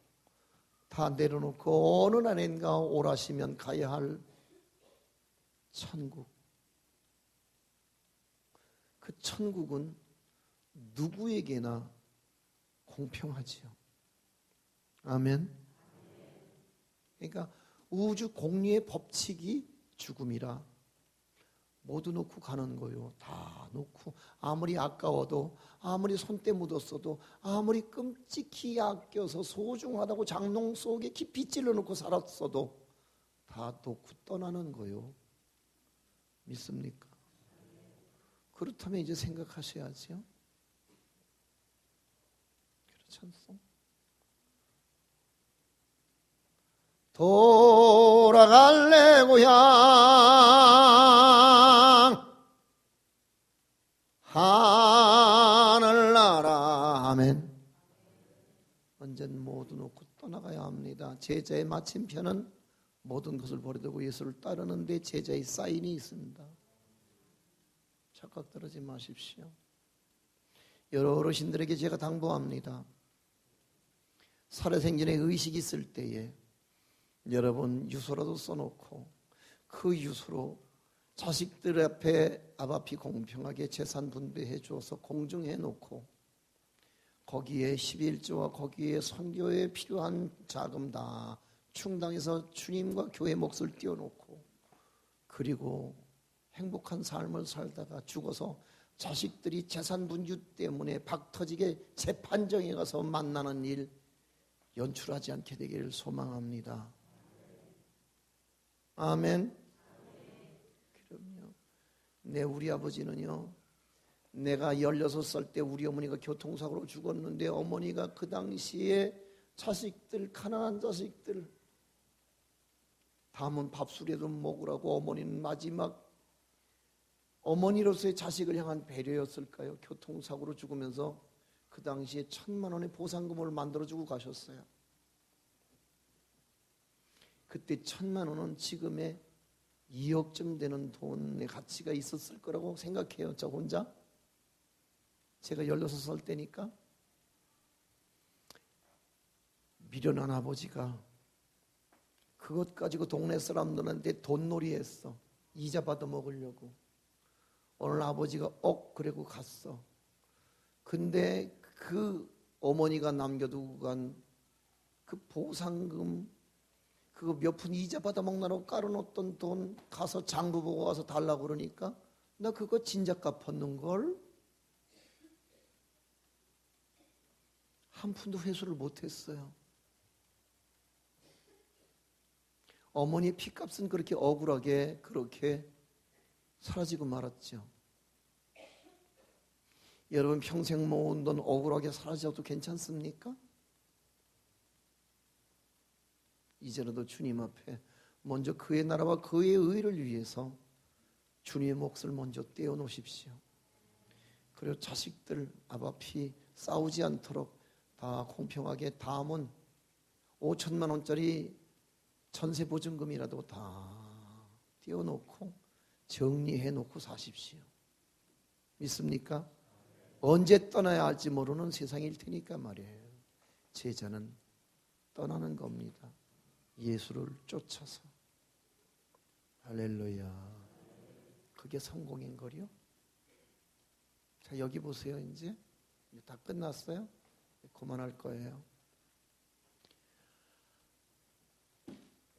다 내려놓고 어느 날인가 오라시면 가야 할 천국. 그 천국은 누구에게나 공평하지요. 아멘. 그러니까 우주 공리의 법칙이 죽음이라 모두 놓고 가는 거요. 다 놓고, 아무리 아까워도, 아무리 손때 묻었어도, 아무리 끔찍히 아껴서 소중하다고 장롱 속에 깊이 찔러 놓고 살았어도 다 놓고 떠나는 거요. 믿습니까? 그렇다면 이제 생각하셔야죠. 그렇지 않소? 돌아갈래 고향 하늘나라. 아멘. 언젠 모두 놓고 떠나가야 합니다. 제자의 마침표는 모든 것을 버려두고 예수를 따르는데 제자의 사인이 있습니다. 착각 떨어지 마십시오. 여러 어르신들에게 제가 당부합니다. 살아생전에 의식이 있을 때에 여러분 유서라도 써놓고 그 유서로 자식들 앞에 아바피 공평하게 재산 분배해 주어서 공증해 놓고 거기에 11조와 거기에 선교에 필요한 자금 다 충당해서 주님과 교회 몫을 띄워놓고 그리고 행복한 삶을 살다가 죽어서 자식들이 재산 분유 때문에 박터지게 재판정에 가서 만나는 일 연출하지 않게 되기를 소망합니다. 아멘. 그럼요. 우리 아버지는요, 내가 16살 때 우리 어머니가 교통사고로 죽었는데 어머니가 그 당시에 자식들, 가난한 자식들 다음은 밥술에도 먹으라고 어머니는 마지막 어머니로서의 자식을 향한 배려였을까요? 교통사고로 죽으면서 그 당시에 1,000만 원의 보상금을 만들어주고 가셨어요. 그때 1,000만 원은 지금의 2억쯤 되는 돈의 가치가 있었을 거라고 생각해요. 저 혼자. 제가 16살 때니까. 미련한 아버지가 그것 가지고 동네 사람들한테 돈놀이 했어. 이자 받아 먹으려고. 오늘 아버지가 그러고 갔어. 근데 그 어머니가 남겨두고 간 그 보상금 그거 몇 푼 이자 받아 먹느라고 깔아놓던 돈 가서 장부 보고 와서 달라고 그러니까 나 그거 진작 갚았는걸. 한 푼도 회수를 못했어요. 어머니 피값은 그렇게 억울하게 그렇게 사라지고 말았죠. 여러분 평생 모은 돈 억울하게 사라져도 괜찮습니까? 이제라도 주님 앞에 먼저 그의 나라와 그의 의를 위해서 주님의 몫을 먼저 떼어놓으십시오. 그리고 자식들 아바피 싸우지 않도록 다 공평하게 다음은 5천만 원짜리 전세보증금이라도 다 떼어놓고 정리해놓고 사십시오. 믿습니까? 언제 떠나야 할지 모르는 세상일 테니까 말이에요. 제자는 떠나는 겁니다. 예수를 쫓아서. 할렐루야. 그게 성공인 거요? 자, 여기 보세요. 이제 다 끝났어요. 그만할 거예요.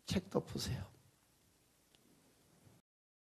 책 덮으세요.